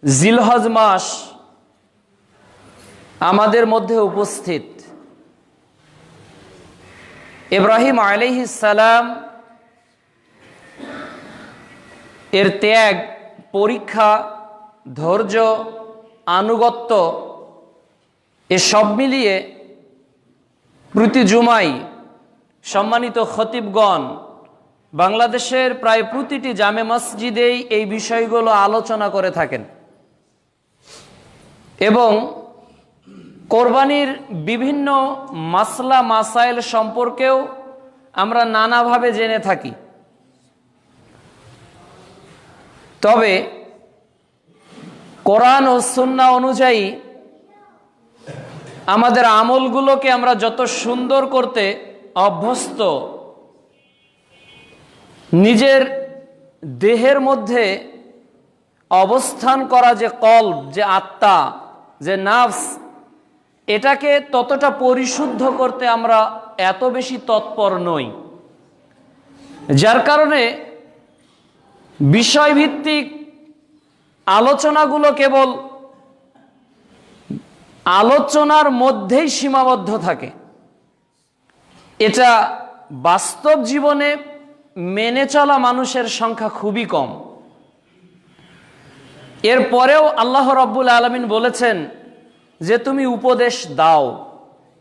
জিলহজ মাস আমাদের মধ্যে উপস্থিত। ইব্রাহিম আলাইহিস সালাম এর ত্যাগ, পরীক্ষা, ধৈর্য, আনুগত্য এসব মিলিয়ে প্রতি জুমাই সম্মানিত খতিবগণ বাংলাদেশের প্রায় প্রতিটি জামে মসজিদেই এই বিষয়গুলো আলোচনা করে থাকেন এবং কোরবানির বিভিন্ন মাসলা মাসাইল সম্পর্কেও আমরা নানাভাবে জেনে থাকি। তবে কোরআন ও সুন্নাহ অনুযায়ী আমাদের আমলগুলোকে আমরা যত সুন্দর করতে অভ্যস্ত, নিজের দেহের মধ্যে অবস্থান করা যে কলব, যে আত্মা, যে নাফস, এটাকে ততটা পরিশুদ্ধ করতে আমরা এত বেশি তৎপর নই, যার কারণে বিষয়ভিত্তিক আলোচনাগুলো কেবল আলোচনার মধ্যেই সীমাবদ্ধ থাকে। এটা বাস্তব জীবনে মেনে চলা মানুষের সংখ্যা খুবই কম। এরপরেও আল্লাহ রাব্বুল আলামিন বলেছেন যে তুমি উপদেশ দাও।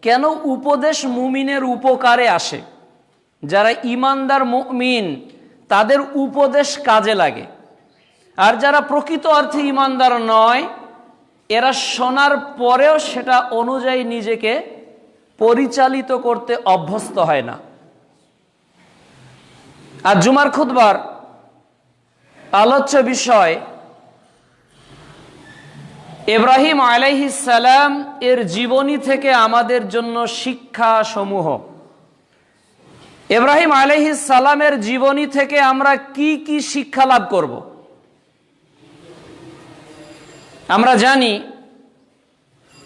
কেন? উপদেশ মুমিনের উপকারে আসে। যারা ঈমানদার মুমিন তাদের উপদেশ কাজে লাগে, আর যারা প্রকৃত অর্থে ঈমানদার নয় এরা শোনার পরেও সেটা অনুযায়ী নিজেকে পরিচালিত করতে অভ্যস্ত হয় না। আর জুমার খুতবার আলোচ্য বিষয় ইব্রাহিম আলাইহিস সালাম এর জীবনী থেকে আমাদের জন্য শিক্ষা সমূহ। ইব্রাহিম আলাইহিস সালামের জীবনী থেকে আমরা কি কি শিক্ষা লাভ করব? আমরা জানি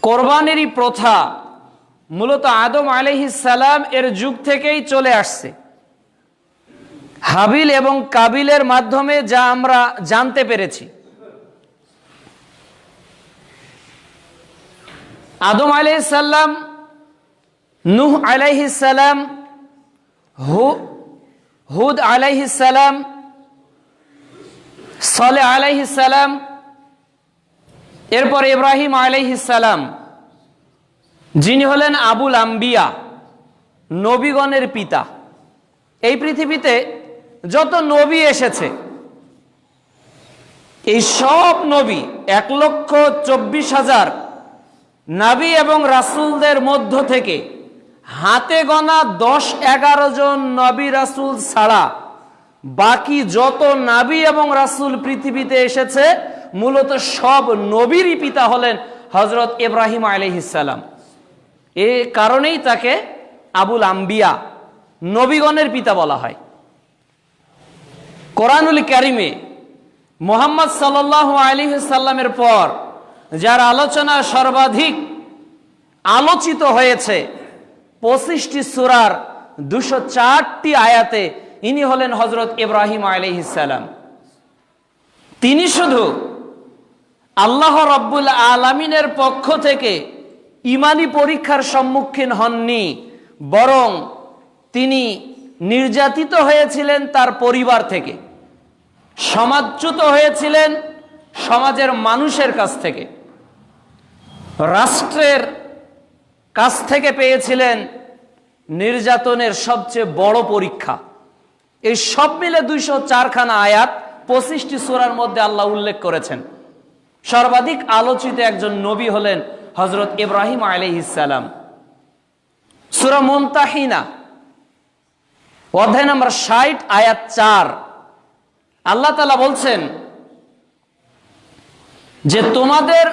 কোরবানির প্রথা মূলত আদম আলাইহিস সালাম এর যুগ থেকেই চলে আসছে। হাবিল এবং কাবিলের মাধ্যমে যা আমরা জানতে পেরেছি। আদম আলাইহিস সালাম, নূহ আলাইহিস সালাম, হুদ আলাইহিস সালাম, সালেহ আলাইহিস সালাম, এরপর ইব্রাহিম আলাইহিস সালাম, যিনি হলেন আবুল আম্বিয়া, নবীগণের পিতা। এই পৃথিবীতে যত নবী এসেছে এই সব নবী 1,24,000 নবী এবং রাসূলদের মধ্য থেকে হাতে গোনা 10-11 জন নবী রাসূল ছাড়া বাকি যত নবী এবং রাসূল পৃথিবীতে এসেছে মূলত সব নবীরই পিতা হলেন হযরত ইব্রাহিম আলাইহিস সালাম। এই কারণেই তাকে আবুল আম্বিয়া, নবীগণের পিতা বলা হয়। কোরআনুল কারিমে মুহাম্মদ সাল্লাল্লাহু আলাইহি সাল্লামের পর যার আলোচনা সর্বাধিক আলোচিত হয়েছে 25টি সূরার 204টি আয়াতে, ইনি হলেন হযরত ইব্রাহিম আলাইহিস সালাম। তিনি শুধু আল্লাহ রাব্বুল আলামিনের পক্ষ থেকে ঈমানি পরীক্ষার সম্মুখীন হননি, বরং তিনি নির্যাতিত হয়েছিলেন তার পরিবার থেকে, সমাজচ্যুত হয়েছিলেন সমাজের মানুষের কাছ থেকে, রাষ্ট্রের কাছ থেকে পেয়েছিলেন নির্যাতনের সবচেয়ে বড় পরীক্ষা। এই সব মিলে 204খানা আয়াত 25টি সূরার মধ্যে আল্লাহ উল্লেখ করেছেন। সর্বাধিক আলোচিত একজন নবী হলেন হযরত ইব্রাহিম আলাইহিস সালাম। সূরা মুমতাহিনা অধ্যায় নম্বর 60 আয়াত 4 আল্লাহ তাআলা বলছেন যে তোমাদের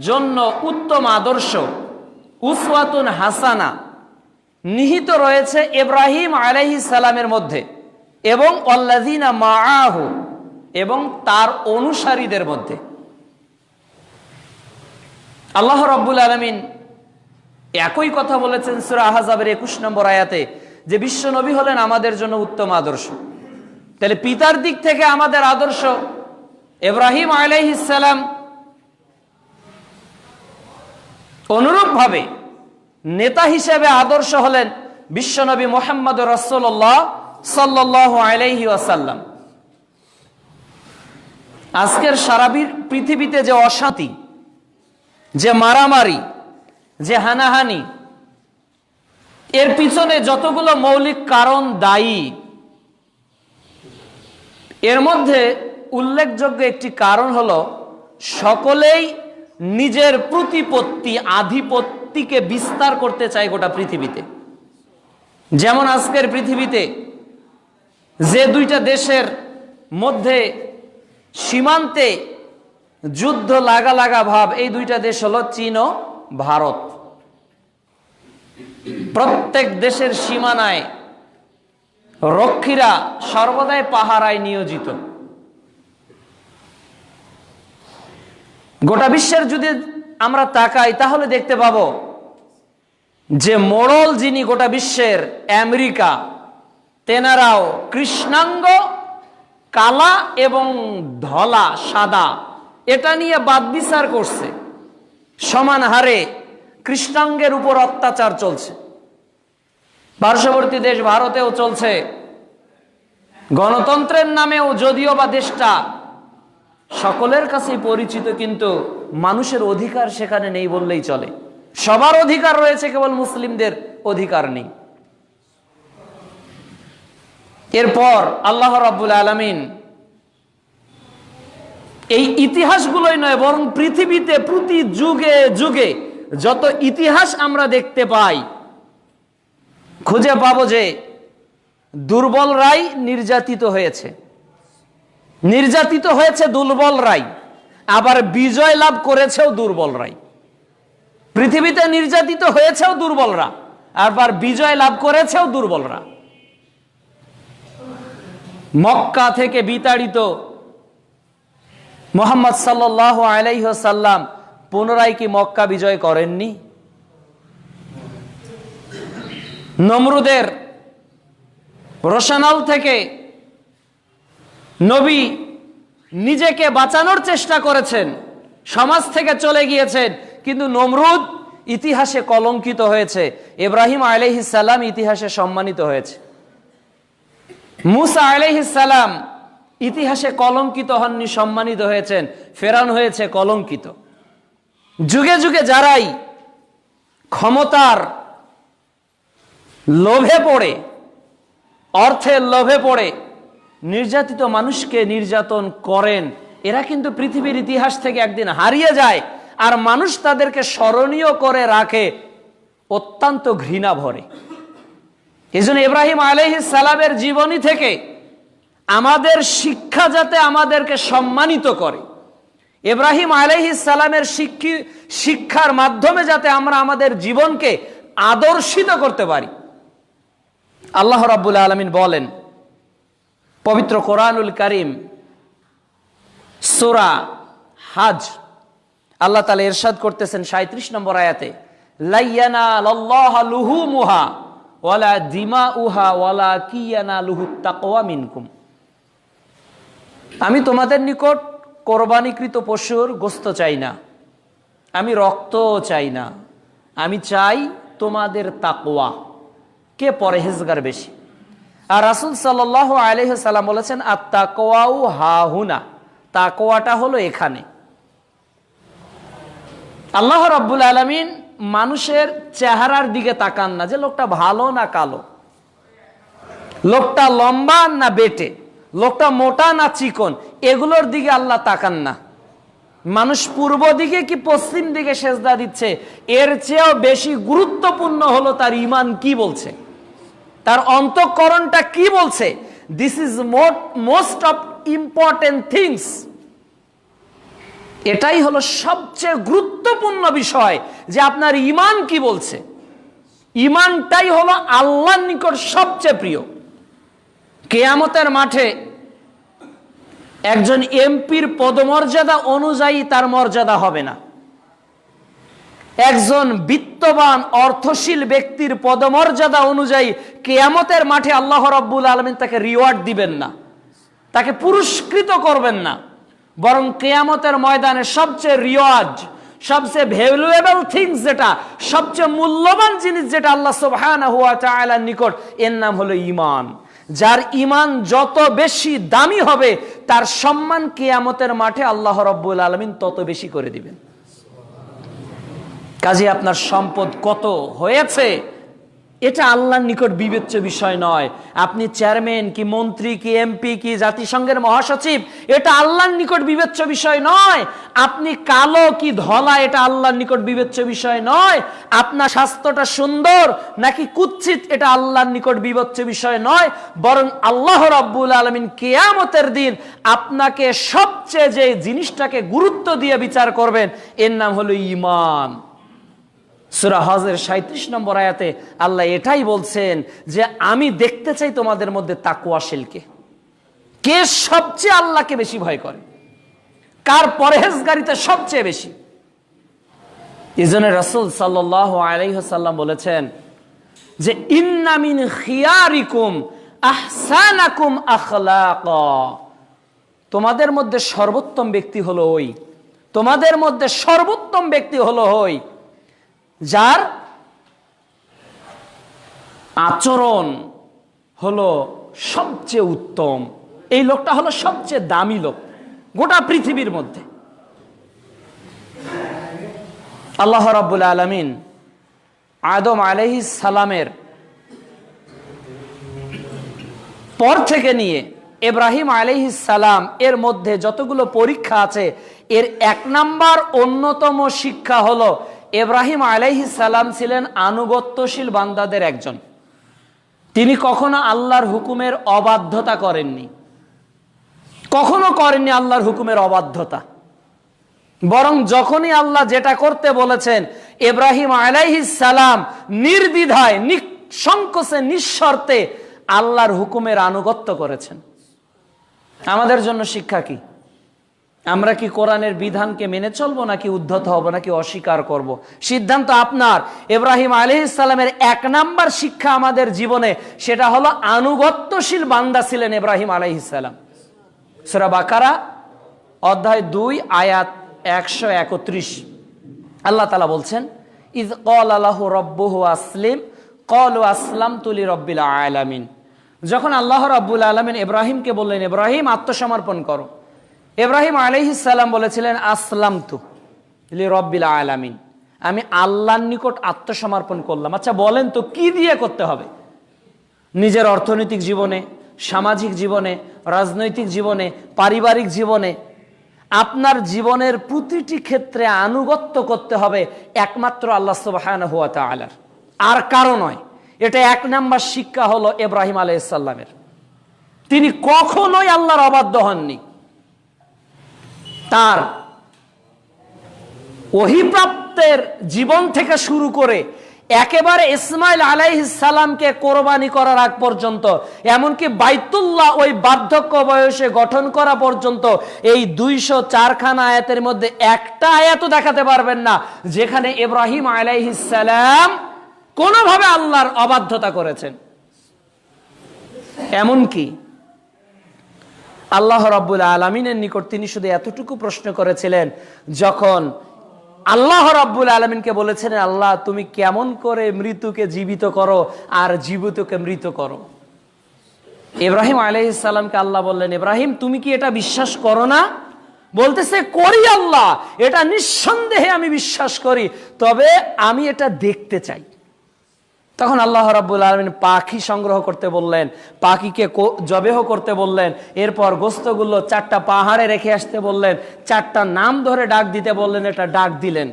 জন্য উত্তম আদর্শ, উসওয়াতুন হাসানা নিহিত রয়েছে ইব্রাহিম আলাইহিস সালামের মধ্যে এবং ওয়াল্লাযিনা মাআহু এবং তার অনুসারীদের মধ্যে। আল্লাহ রাব্বুল আলামিন একই কথা বলেছেন সূরা আহজাবের 21 নম্বর আয়াতে যে বিশ্ব নবী হলেন আমাদের জন্য উত্তম আদর্শ। তাহলে পিতার দিক থেকে আমাদের আদর্শ ইব্রাহিম আলাইহিস সালাম, অনুরূপভাবে নেতা হিসেবে আদর্শ হলেন বিশ্বনবী মুহাম্মদ রাসূলুল্লাহ সাল্লাল্লাহু আলাইহি ওয়াসাল্লাম। আজকের সারা পৃথিবীতে যে অশান্তি, যে মারামারি, যে হানাহানি, এর পিছনে যতগুলো মৌলিক কারণ দায়ী, এর মধ্যে উল্লেখযোগ্য একটি কারণ হলো সকলেই নিজের প্রতিপত্তি, আধিপত্যকে বিস্তার করতে চায় গোটা পৃথিবীতে। যেমন আজকের পৃথিবীতে যে দুইটা দেশের মধ্যে সীমান্তে যুদ্ধ লাগা লাগা ভাব, এই দুইটা দেশ হলো চীন ও ভারত। প্রত্যেক দেশের সীমানায় রক্ষীরা সর্বদাই পাহারায় নিয়োজিত। গোটা বিশ্বের যদি আমরা তাকাই তাহলে দেখতে পাবো যে মোড়ল যিনি গোটা বিশ্বের, আমেরিকা, তেনারাও কৃষ্ণাঙ্গ, কালা এবং ধলা, সাদা, এটা নিয়ে বাদবিচার করছে। সমান হারে কৃষ্ণাঙ্গের উপর অত্যাচার চলছে। পার্শ্ববর্তী দেশ ভারতেও চলছে। গণতন্ত্রের নামেও যদিও বা দেশটা সকলের কাছেই পরিচিত, কিন্তু মানুষের অধিকার সেখানে নেই বললেই চলে। সবার অধিকার রয়েছে, কেবল মুসলিমদের অধিকার নেই। এরপর আল্লাহ রাব্বুল আলামিন এই ইতিহাসগুলোই নয়, বরং পৃথিবীতে প্রতি যুগে যুগে যত ইতিহাস আমরা দেখতে পাই, খুঁজে পাবো যে দুর্বলরাই নির্যাতিত হয়েছে, নির্যাতিত হয়েছে দুর্বলরাই, আবার বিজয় লাভ করেছেও দুর্বলরাই। পৃথিবীতে নির্যাতিত হয়েছেও দুর্বলরা, আবার বিজয় লাভ করেছেও দুর্বলরা। মক্কা থেকে বিতাড়িত মুহাম্মদ সাল্লাল্লাহু আলাইহি ওয়াসাল্লাম পুনরায় কি মক্কা বিজয় করেননি? নমরুদের রোশানল থেকে নবী নিজেকে বাঁচানোর চেষ্টা করেছেন, সমাজ থেকে চলে গিয়েছেন, কিন্তু নমরুদ ইতিহাসে কলঙ্কিত হয়েছে। ইব্রাহিম আলাইহিস সালাম ইতিহাসে সম্মানিত হয়েছে। মুসা আলাইহিস সালাম ইতিহাসে কলঙ্কিত হননি, সম্মানিত হয়েছেন। ফেরাউন হয়েছে কলঙ্কিত। যুগে যুগে যারাই ক্ষমতার লোভে পড়ে, অর্থের লোভে পড়ে নির্যাতিত মানুষকে নির্যাতন করেন, এরা কিন্তু পৃথিবীর ইতিহাস থেকে একদিন হারিয়ে যায়, আর মানুষ তাদেরকে স্মরণীয় করে রাখে অত্যন্ত ঘৃণা ভরে। এই জন্য ইব্রাহিম আলাইহিস সালামের জীবনী থেকে আমাদের শিক্ষা যাতে আমাদেরকে সম্মানিত করে, ইব্রাহিম আলাইহিস সালামের শিক্ষার মাধ্যমে যাতে আমরা আমাদের জীবনকে আদর্শিত করতে পারি। আল্লাহ রাব্বুল আলামিন বলেন পবিত্র কোরআনুল কারীম সূরা হজ, আল্লাহ তাআলা ইরশাদ করতেছেন 37 নম্বর আয়াতে, লা ইয়ানালাল্লাহু লুহুমুহা ওয়ালা দিমাউহা ওয়ালাকিন ইয়ানালুহুত তাকওয়া মিনকুম। আমি তোমাদের নিকট কোরবানিকৃত পশুর গোশত চাই না, আমি রক্ত চাই না, আমি চাই তোমাদের তাকওয়া। কে পরহেজগার বেশি? আর রাসূল সাল্লাল্লাহু আলাইহি সাল্লাম বলেছেন আত-তাকওয়াউ হাহুনা, তাকওয়াটা হলো এখানে। আল্লাহ রাব্বুল আলামিন মানুষের চেহারার দিকে তাকান না, যে লোকটা ভালো না কালো, লোকটা লম্বা না বেটে, লোকটা মোটা না চিকন, এগুলোর দিকে আল্লাহ তাকান না। মানুষ পূর্ব দিকে কি পশ্চিম দিকে সেজদা দিচ্ছে, এর চেয়েও বেশি গুরুত্বপূর্ণ হলো তার ঈমান কি বলছে, তার অন্তঃকরণটা কি বলছে। This is most of important things. এটাই হলো সবচেয়ে গুরুত্বপূর্ণ বিষয়, যে আপনার ঈমান কি বলছে। ঈমানটাই হলো আল্লাহর নিকট সবচেয়ে প্রিয়। কিয়ামতের মাঠে একজন এমপির পদমর্যাদা অনুযায়ী তার মর্যাদা হবে না, একজন বিত্তবান অর্থশীল ব্যক্তির পদমর্যাদা অনুযায়ী কিয়ামতের মাঠে আল্লাহ রাব্বুল আলামিন তাকে রিওয়ার্ড দিবেন না, তাকে পুরস্কৃত করবেন না, বরং কিয়ামতের ময়দানে সবচেয়ে রিওয়াজ, সবচেয়ে ভ্যালুয়েবল থিংস যেটা, সবচেয়ে মূল্যবান জিনিস যেটা আল্লাহ সুবহানাহু ওয়া তাআলার নিকট, এর নাম হলো ঈমান। যার ঈমান যত বেশি দামি হবে তার সম্মান কিয়ামতের মাঠে আল্লাহ রাব্বুল আলামিন তত বেশি করে দিবেন। কাজে আপনার সম্পদ কত হয়েছে এটা আল্লাহর নিকট বিবেচ্য বিষয় নয়। আপনি চেয়ারম্যান কি মন্ত্রী কি এমপি কি জাতিসংঘের মহাসচিব, এটা আল্লাহর নিকট বিবেচ্য বিষয় নয়। আপনি কালো কি ধলা, এটা আল্লাহর নিকট বিবেচ্য বিষয় নয়। আপনার স্বাস্থ্যটা সুন্দর নাকি কুৎসিত, এটা আল্লাহর নিকট বিবেচ্য বিষয় নয়। বরং আল্লাহ রাব্বুল আলামিন কিয়ামতের দিন আপনাকে সবচেয়ে যে জিনিসটাকে গুরুত্ব দিয়ে বিচার করবেন, এর নাম হলো ঈমান। সূরা হজের 37 নম্বর আয়াতে আল্লাহ এটাই বলছেন যে আমি দেখতে চাই তোমাদের মধ্যে তাকওয়াশীলকে, কে সবচেয়ে আল্লাহকে বেশি ভয় করে, কার পরহেজগারিতা সবচেয়ে বেশি। এজন্য রাসূল সাল্লাল্লাহু আলাইহি ওয়াসাল্লাম বলেছেন যে ইন্না মিন খিয়ারিকুম আহসানাকুম আখলাকা, তোমাদের মধ্যে সর্বোত্তম ব্যক্তি হলো ওই, তোমাদের মধ্যে সর্বোত্তম ব্যক্তি হলো ওই যার আচরণ হলো সবচেয়ে উত্তম। এই লোকটা হলো সবচেয়ে দামি লোক গোটা পৃথিবীর মধ্যে। আল্লাহ রাব্বুল আলামিন আদম আলাইহিস সালামের পর থেকে নিয়ে ইব্রাহিম আলাইহিস সালাম এর মধ্যে যতগুলো পরীক্ষা আছে, এর এক নাম্বার অন্যতম শিক্ষা হলো ইব্রাহিম আলাইহিস সালাম ছিলেন আনুগত্যশীল বান্দাদের একজন। তিনি কখনো আল্লাহর হুকুমের অবাধ্যতা করেননি, কখনো করেননি আল্লাহর হুকুমের অবাধ্যতা। বরং যখনই আল্লাহ যেটা করতে বলেছেন ইব্রাহিম আলাইহিস সালাম নির্দ্বিধায় নিঃসংকোচে নিঃশর্তে আল্লাহর হুকুমের আনুগত্য করেছেন। আমাদের জন্য শিক্ষা কি? আমরা কি কোরআনের বিধানকে মেনে চলবো নাকি উদ্ধত হব নাকি অস্বীকার করব? সিদ্ধান্ত আপনার। ইব্রাহিম আলাইহিস সালামের এক নাম্বার শিক্ষা আমাদের জীবনে, সেটা হলো আনুগত্যশীল বান্দা ছিলেন ইব্রাহিম আলাইহিস সালাম। সূরা বাকারা অধ্যায় 2 আয়াত 131 আল্লাহ তাআলা বলছেন ইয ক্বালা লাহু রাব্বুহু আসলিম ক্বালু আসলামতু লিরাব্বিল আলামিন। যখন আল্লাহ রাব্বুল আলামিন ইব্রাহিমকে বললেন ইব্রাহিম আত্মসমর্পণ করো, ইব্রাহিম আলাইহিস সালাম বলেছিলেন আসলামতু লিরাব্বিল আলামিন, আমি আল্লাহর নিকট আত্মসমর্পণ করলাম। আচ্ছা বলেন তো কি দিয়ে করতে হবে? নিজের অর্থনৈতিক জীবনে, সামাজিক জীবনে, রাজনৈতিক জীবনে, পারিবারিক জীবনে, আপনার জীবনের প্রতিটি ক্ষেত্রে আনুগত্য করতে হবে একমাত্র আল্লাহ সুবহানাহু ওয়া তাআলার, আর কারো নয়। এটা এক নাম্বার শিক্ষা হলো ইব্রাহিম আলাইহিস সালামের। তিনি কখনোই আল্লাহর অবাধ্য হননি। তার ওহীপ্রাপ্তের জীবন থেকে শুরু করে একেবারে ইসমাইল আলাইহিস সালামকে কোরবানি করার আগ পর্যন্ত, এমনকি বাইতুল্লাহ ওই বার্ধক্য বয়সে গঠন করা পর্যন্ত, এই 204 খানা আয়াতের মধ্যে একটা আয়াতও দেখাতে পারবেন না যেখানে ইব্রাহিম আলাইহিস সালাম কোনোভাবে আল্লাহর অবাধ্যতা করেছেন। এমনকি আল্লাহ রাব্বুল আলামিনের নিকট তিনি শুধু এতটুকু প্রশ্ন করেছিলেন যখন আল্লাহ রাব্বুল আলামিনকে বলেছিলেন আল্লাহ তুমি কেমন করে মৃত্যুকে জীবিত করো আর জীবিতকে মৃত করো। ইব্রাহিম আলাইহিস সালামকে আল্লাহ বললেন ইব্রাহিম তুমি কি এটা বিশ্বাস করো না? বলতেছে করি আল্লাহ, এটা নিঃসন্দেহে আমি বিশ্বাস করি, তবে আমি এটা দেখতে চাই। তখন আল্লাহ রাব্বুল আলামিন পাখি সংগ্রহ করতে বললেন, পাখিকে জবেহ করতে বললেন, এরপর গোস্তগুলো 4টা পাহাড়ে রেখে আসতে বললেন, 4টা নাম ধরে ডাক দিতে বললেন, এটা ডাক দিলেন।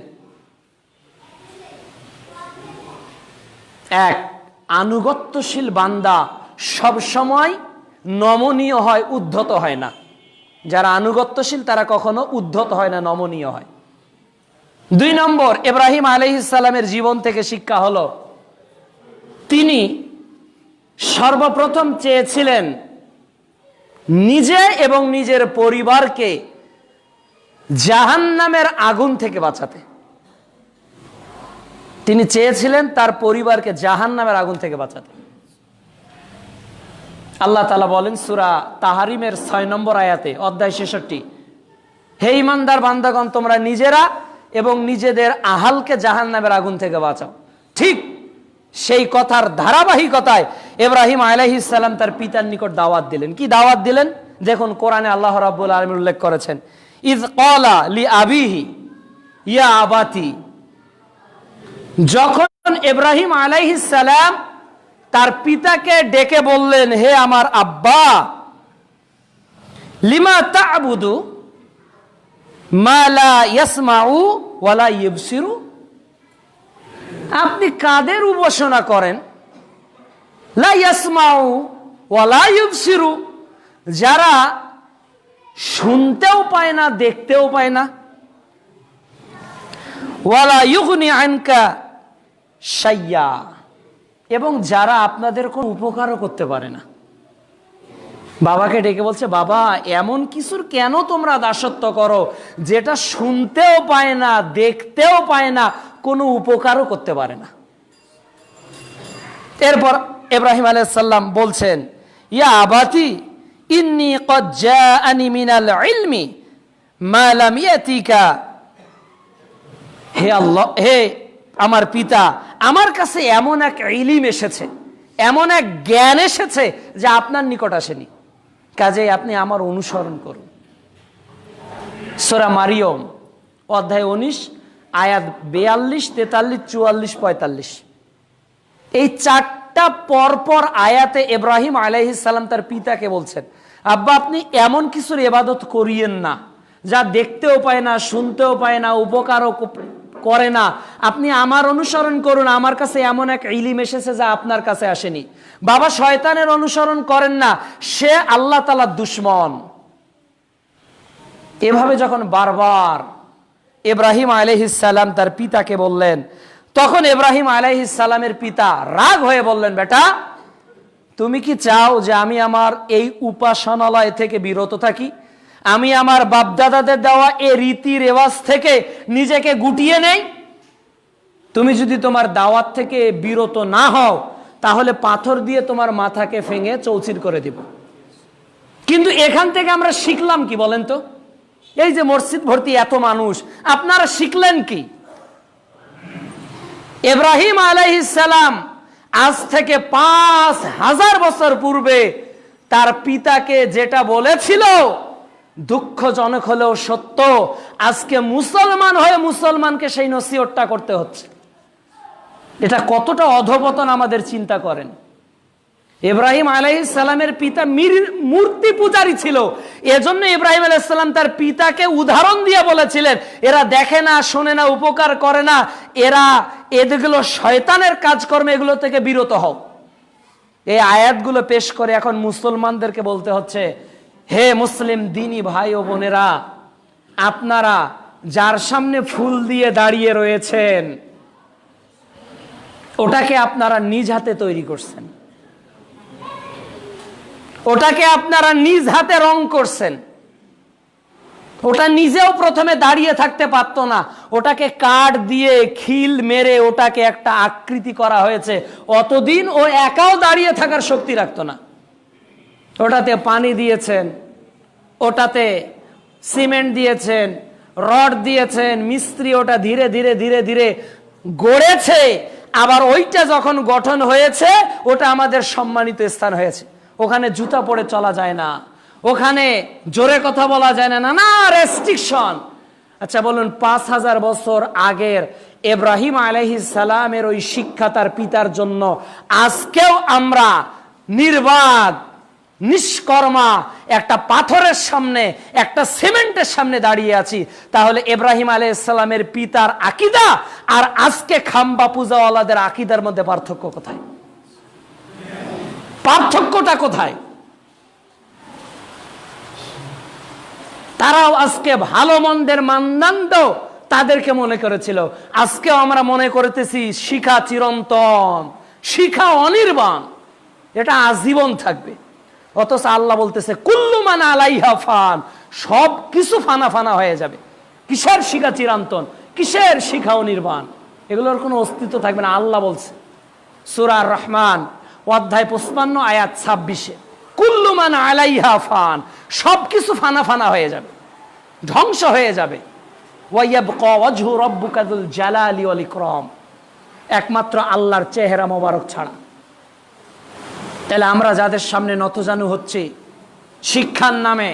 এক, আনুগত্যশীল বান্দা সব সময় নমনীয় হয়, উদ্ধত হয় না। যারা আনুগত্যশীল তারা কখনো উদ্ধত হয় না, নমনীয় হয়। 2 নম্বর, ইব্রাহিম আলাইহিস সালামের জীবন থেকে শিক্ষা হলো তিনি সর্বপ্রথম চেয়েছিলেন নিজে এবং নিজের পরিবারকে জাহান্নামের আগুন থেকে বাঁচাতে। তিনি চেয়েছিলেন তার পরিবারকে জাহান্নামের আগুন থেকে বাঁচাতে। আল্লাহ তাআলা বলেন সূরা তাহরিমের 6 নম্বর আয়াতে অধ্যায় 66, হে ঈমানদার বান্দাগণ তোমরা নিজেরা এবং নিজেদের আহালকে জাহান্নামের আগুন থেকে বাঁচাও। ঠিক সেই কথার ধারাবাহিকতায় ইব্রাহিম আলাইহিস সালাম তার পিতার নিকট দাওয়াত দিলেন। কি দাওয়াত দিলেন? দেখুন কোরআনে আল্লাহ রাব্বুল আলামিন উল্লেখ করেছেন, ইয ক্বালা লি আবিহি ইয়া আবাতি। যখন ইব্রাহিম আলাইহিস সালাম তার পিতাকে ডেকে বললেন, হে আমার আব্বা, লিমা তা'বুদু মা লা ইয়াসমাউ ওয়া লা ইউবসিরু। আপনি কাদের উপাসনা করেন? লা ইয়াসমাউ ওয়া লা ইউবসিরু, যারা শুনতেও পায় না, দেখতেও পায় না। ওয়া লা ইউগনি আনকা শাইয়া, এবং যারা আপনাদের কোনো উপকারও করতে পারে না। বাবাকে ডেকে বলছে, বাবা এমন কিছুর কেন তোমরা দাসত্ব করো যেটা শুনতেও পায় না, দেখতেও পায় না, কোনো উপকারও করতে পারে না। এরপর ইব্রাহিম আলাইহিস সালাম বলছেন, ইয়া আবাতি ইন্নী ক্বাদ জাআনি মিনাল ইলমি মা লাম ইয়াতিকা। হে আল্লাহ, হে আমার পিতা, আমার কাছে এমন এক ইলম এসেছে, এমন এক জ্ঞান এসেছে যা আপনার নিকট আসেনি, কাজেই আপনি আমার অনুসরণ করুন। সূরা মারিয়ম অধ্যায় 19 আয়াত 42, 43, 44, 45। এই চারটা পরপর আয়াতে ইব্রাহিম আলাইহিস সালাম তার পিতাকে বলছেন, আব্বা আপনি এমন কিছুর ইবাদত করিয়েন না যা দেখতেও পায় না, শুনতেও পায় না, উপকারও করে না। আপনি আমার অনুসরণ করুন, আমার কাছে এমন এক ইলম এসেছে যা আপনার কাছে আসেনি। বাবা শয়তানের অনুসরণ করেন না, সে আল্লাহ তাআলার দুশমন। এভাবে যখন বারবার ইব্রাহিম আলাইহিস সালাম তার পিতাকে বললেন, তখন ইব্রাহিম আলাইহিস সালামের পিতা রাগ হয়ে বললেন, বেটা তুমি কি চাও যে আমি আমার এই উপাসনালয় থেকে বিরত থাকি? আমি আমার বাপদাদাদের দেওয়া এই রীতি রেওয়াজ থেকে নিজেকে গুটিয়ে নেই? তুমি যদি তোমার দাওয়াত থেকে বিরত না হও তাহলে পাথর দিয়ে তোমার মাথাকে ভেঙে চৌচির করে দিব। কিন্তু এখান থেকে আমরা শিখলাম কি বলেন তো? এই যে মসজিদ ভর্তি এত মানুষ, আপনারা শিখলেন কি? ইব্রাহিম আলাইহিস সালাম আজ থেকে 5000 বছর পূর্বে তার পিতাকে যেটা বলেছিল, দুঃখজনক হলেও সত্য, আজকে মুসলমান হয়ে মুসলমানকে সেই নসিহতটা করতে হচ্ছে। এটা কতটা অধপতন আমাদের চিন্তা করেন। ইব্রাহিম আলাইহিস সালামের পিতা মূর্তি পূজারী ছিল, এজন্য ইব্রাহিম আলাইহিস সালাম তার পিতাকে উদাহরণ দিয়ে বলেছিলেন, এরা দেখে না, শোনে না, উপকার করে না, এগুলো শয়তানের কাজকর্ম, এগুলো থেকে বিরত হও। এই আয়াতগুলো পেশ করে এখন মুসলমানদেরকে বলতে হচ্ছে, হে মুসলিম দিনী ভাই ও বোনেরা, আপনারা যার সামনে ফুল দিয়ে দাঁড়িয়ে রয়েছেন ওটাকে আপনারা নিজ হাতে তৈরি করছেন, ওটাকে আপনারা নিজ হাতে রং করছেন। ওটা নিজেও প্রথমে দাঁড়িয়ে থাকতে পারতো না, ওটাকে কাঠ দিয়ে খিল মেরে ওটাকে একটা আকৃতি করা হয়েছে। অতদিন ও একাও দাঁড়িয়ে থাকার শক্তি রাখতো না। ওটাতে পানি দিয়েছেন, ওটাতে সিমেন্ট দিয়েছেন, রড দিয়েছেন, মিস্ত্রি ওটা ধীরে ধীরে ধীরে ধীরে গড়েছে। আবার ওইটা যখন গঠন হয়েছে ওটা আমাদের সম্মানিত স্থান হয়েছে। ওখানে জুতা পরে চলা যায় না, ওখানে জোরে কথা বলা যায় না, নানা রেস্ট্রিকশন। আচ্ছা বলুন, 5000 বছর আগের ইব্রাহিম আলাইহিস সালামের ওই শিক্ষা তার পিতার জন্য আজকেও আমরা নির্বাক নিষ্কর্মা একটা পাথরের সামনে, একটা সিমেন্টের সামনে দাঁড়িয়ে আছি। তাহলে ইব্রাহিম আলাইহিস সালামের পিতার আকীদা আর আজকে খাম্বা পূজাওয়ালাদের আকীদার মধ্যে পার্থক্য কোথায়? পার্থক্যটা কোথায়? তারাও আজকে ভালো মন্দের মানদণ্ড তাদেরকে মনে করেছিল, আজকেও আমরা মনে করতেছি শিখা চিরন্তন, শিখা অনির্বাণ, এটা আজীবন থাকবে। অথচ আল্লাহ বলতেছে কুল্লু মান আলাইহা ফান, সব কিছু ফানা ফানা হয়ে যাবে। কিসের শিখা চিরন্তন, কিসের শিখা অনির্বাণ, এগুলোর কোনো অস্তিত্ব থাকবে না। আল্লাহ বলছে সূরা আর রহমান অধ্যায় 55 আয়াত 26, কুল্লু মান আলাইহা ফান, সব কিছু ফানা ফানা হয়ে যাবে, ধ্বংস হয়ে যাবে। ওয়া ইয়াবকা ওয়াজহু রাব্বুকা যুল জালালি ওয়াল ইকরাম, একমাত্র আল্লাহর চেহারা মোবারক ছাড়া। তাহলে আমরা যাদের সামনে নতজানু হচ্ছি শিক্ষার নামে,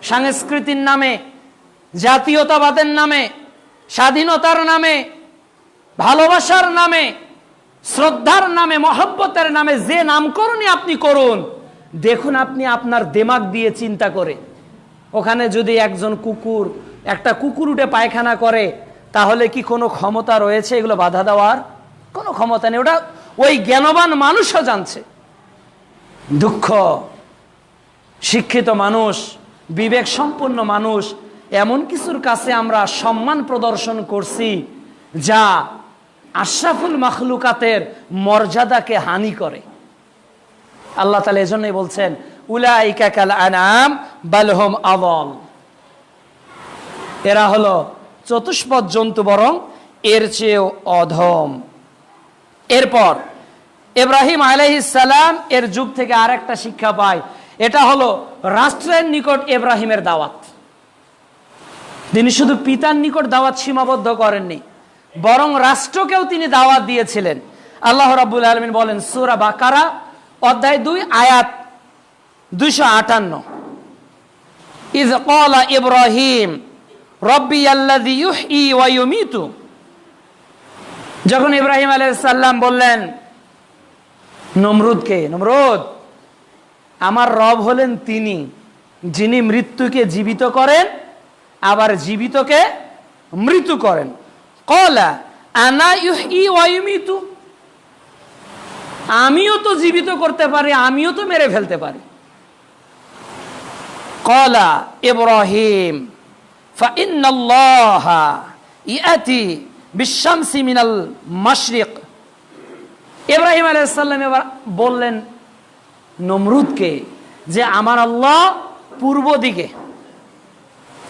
সংস্কৃতির নামে, জাতীয়তাবাদের নামে, স্বাধীনতার নামে, ভালোবাসার নামে, শ্রদ্ধার নামে, মহব্বতের নামে যে নামকরণই আপনি করুন, দেখুন আপনি আপনার দিমাগ দিয়ে চিন্তা করে, ওখানে যদি একজন কুকুর, একটা কুকুর উঠে পায়খানা করে, তাহলে কি কোনো ক্ষমতা রয়েছে এগুলো বাধা দেওয়ার? কোনো ক্ষমতা নেই। ওটা ওই জ্ঞানবান মানুষও জানছে। দুঃখ, শিক্ষিত মানুষ, বিবেক সম্পন্ন মানুষ, এমন কিছুর কাছে আমরা সম্মান প্রদর্শন করছি যা আশরাফুল মাখলুকাতের মর্যাদাকে হানি করে। আল্লাহ তাআলা এজন্যই বলছেন উলাইকা কাল আনআম বাল হুম আযাল, এরা হলো চতুষ্পদ জন্তু, বরং এর চেয়েও অধম। এরপর ইব্রাহিম আলাইহিস সালাম এর যুগ থেকে আরেকটা শিক্ষা পায়, এটা হলো রাষ্ট্রের নিকট ইব্রাহিমের দাওয়াত। তিনি শুধু পিতার নিকট দাওয়াত সীমাবদ্ধ করেননি, বরং রাষ্ট্রকেও তিনি দাওয়াত দিয়েছিলেন। আল্লাহ রাব্বুল আলামিন বলেন সূরা বাকারা অধ্যায় 2 আয়াত 258, ইয ক্বালা ইব্রাহিম রাব্বিয়াল্লাযী ইউহয়ী ওয়া ইউমীতু, যখন ইব্রাহিম আলাইহিস সালাম বললেন নমরুদকে, নমরুদ আমার রব হলেন তিনি যিনি মৃত্যুকে জীবিত করেন আবার জীবিতকে মৃত্যু করেন। ক্বালা আনা ইউহয়ী ওয়া ইউমীতু, আমিও তো জীবিত করতে পারি, আমিও তো মেরে ফেলতে পারি। ক্বালা ইব্রাহিম ফাইন্নাল্লাহা ইয়াতি বিশ-শামসি মিনাল মাশরিক, ইব্রাহিম আলাইহিস সালাম এবার বললেন নমরুদকে যে আমার আল্লাহ পূর্ব দিকে,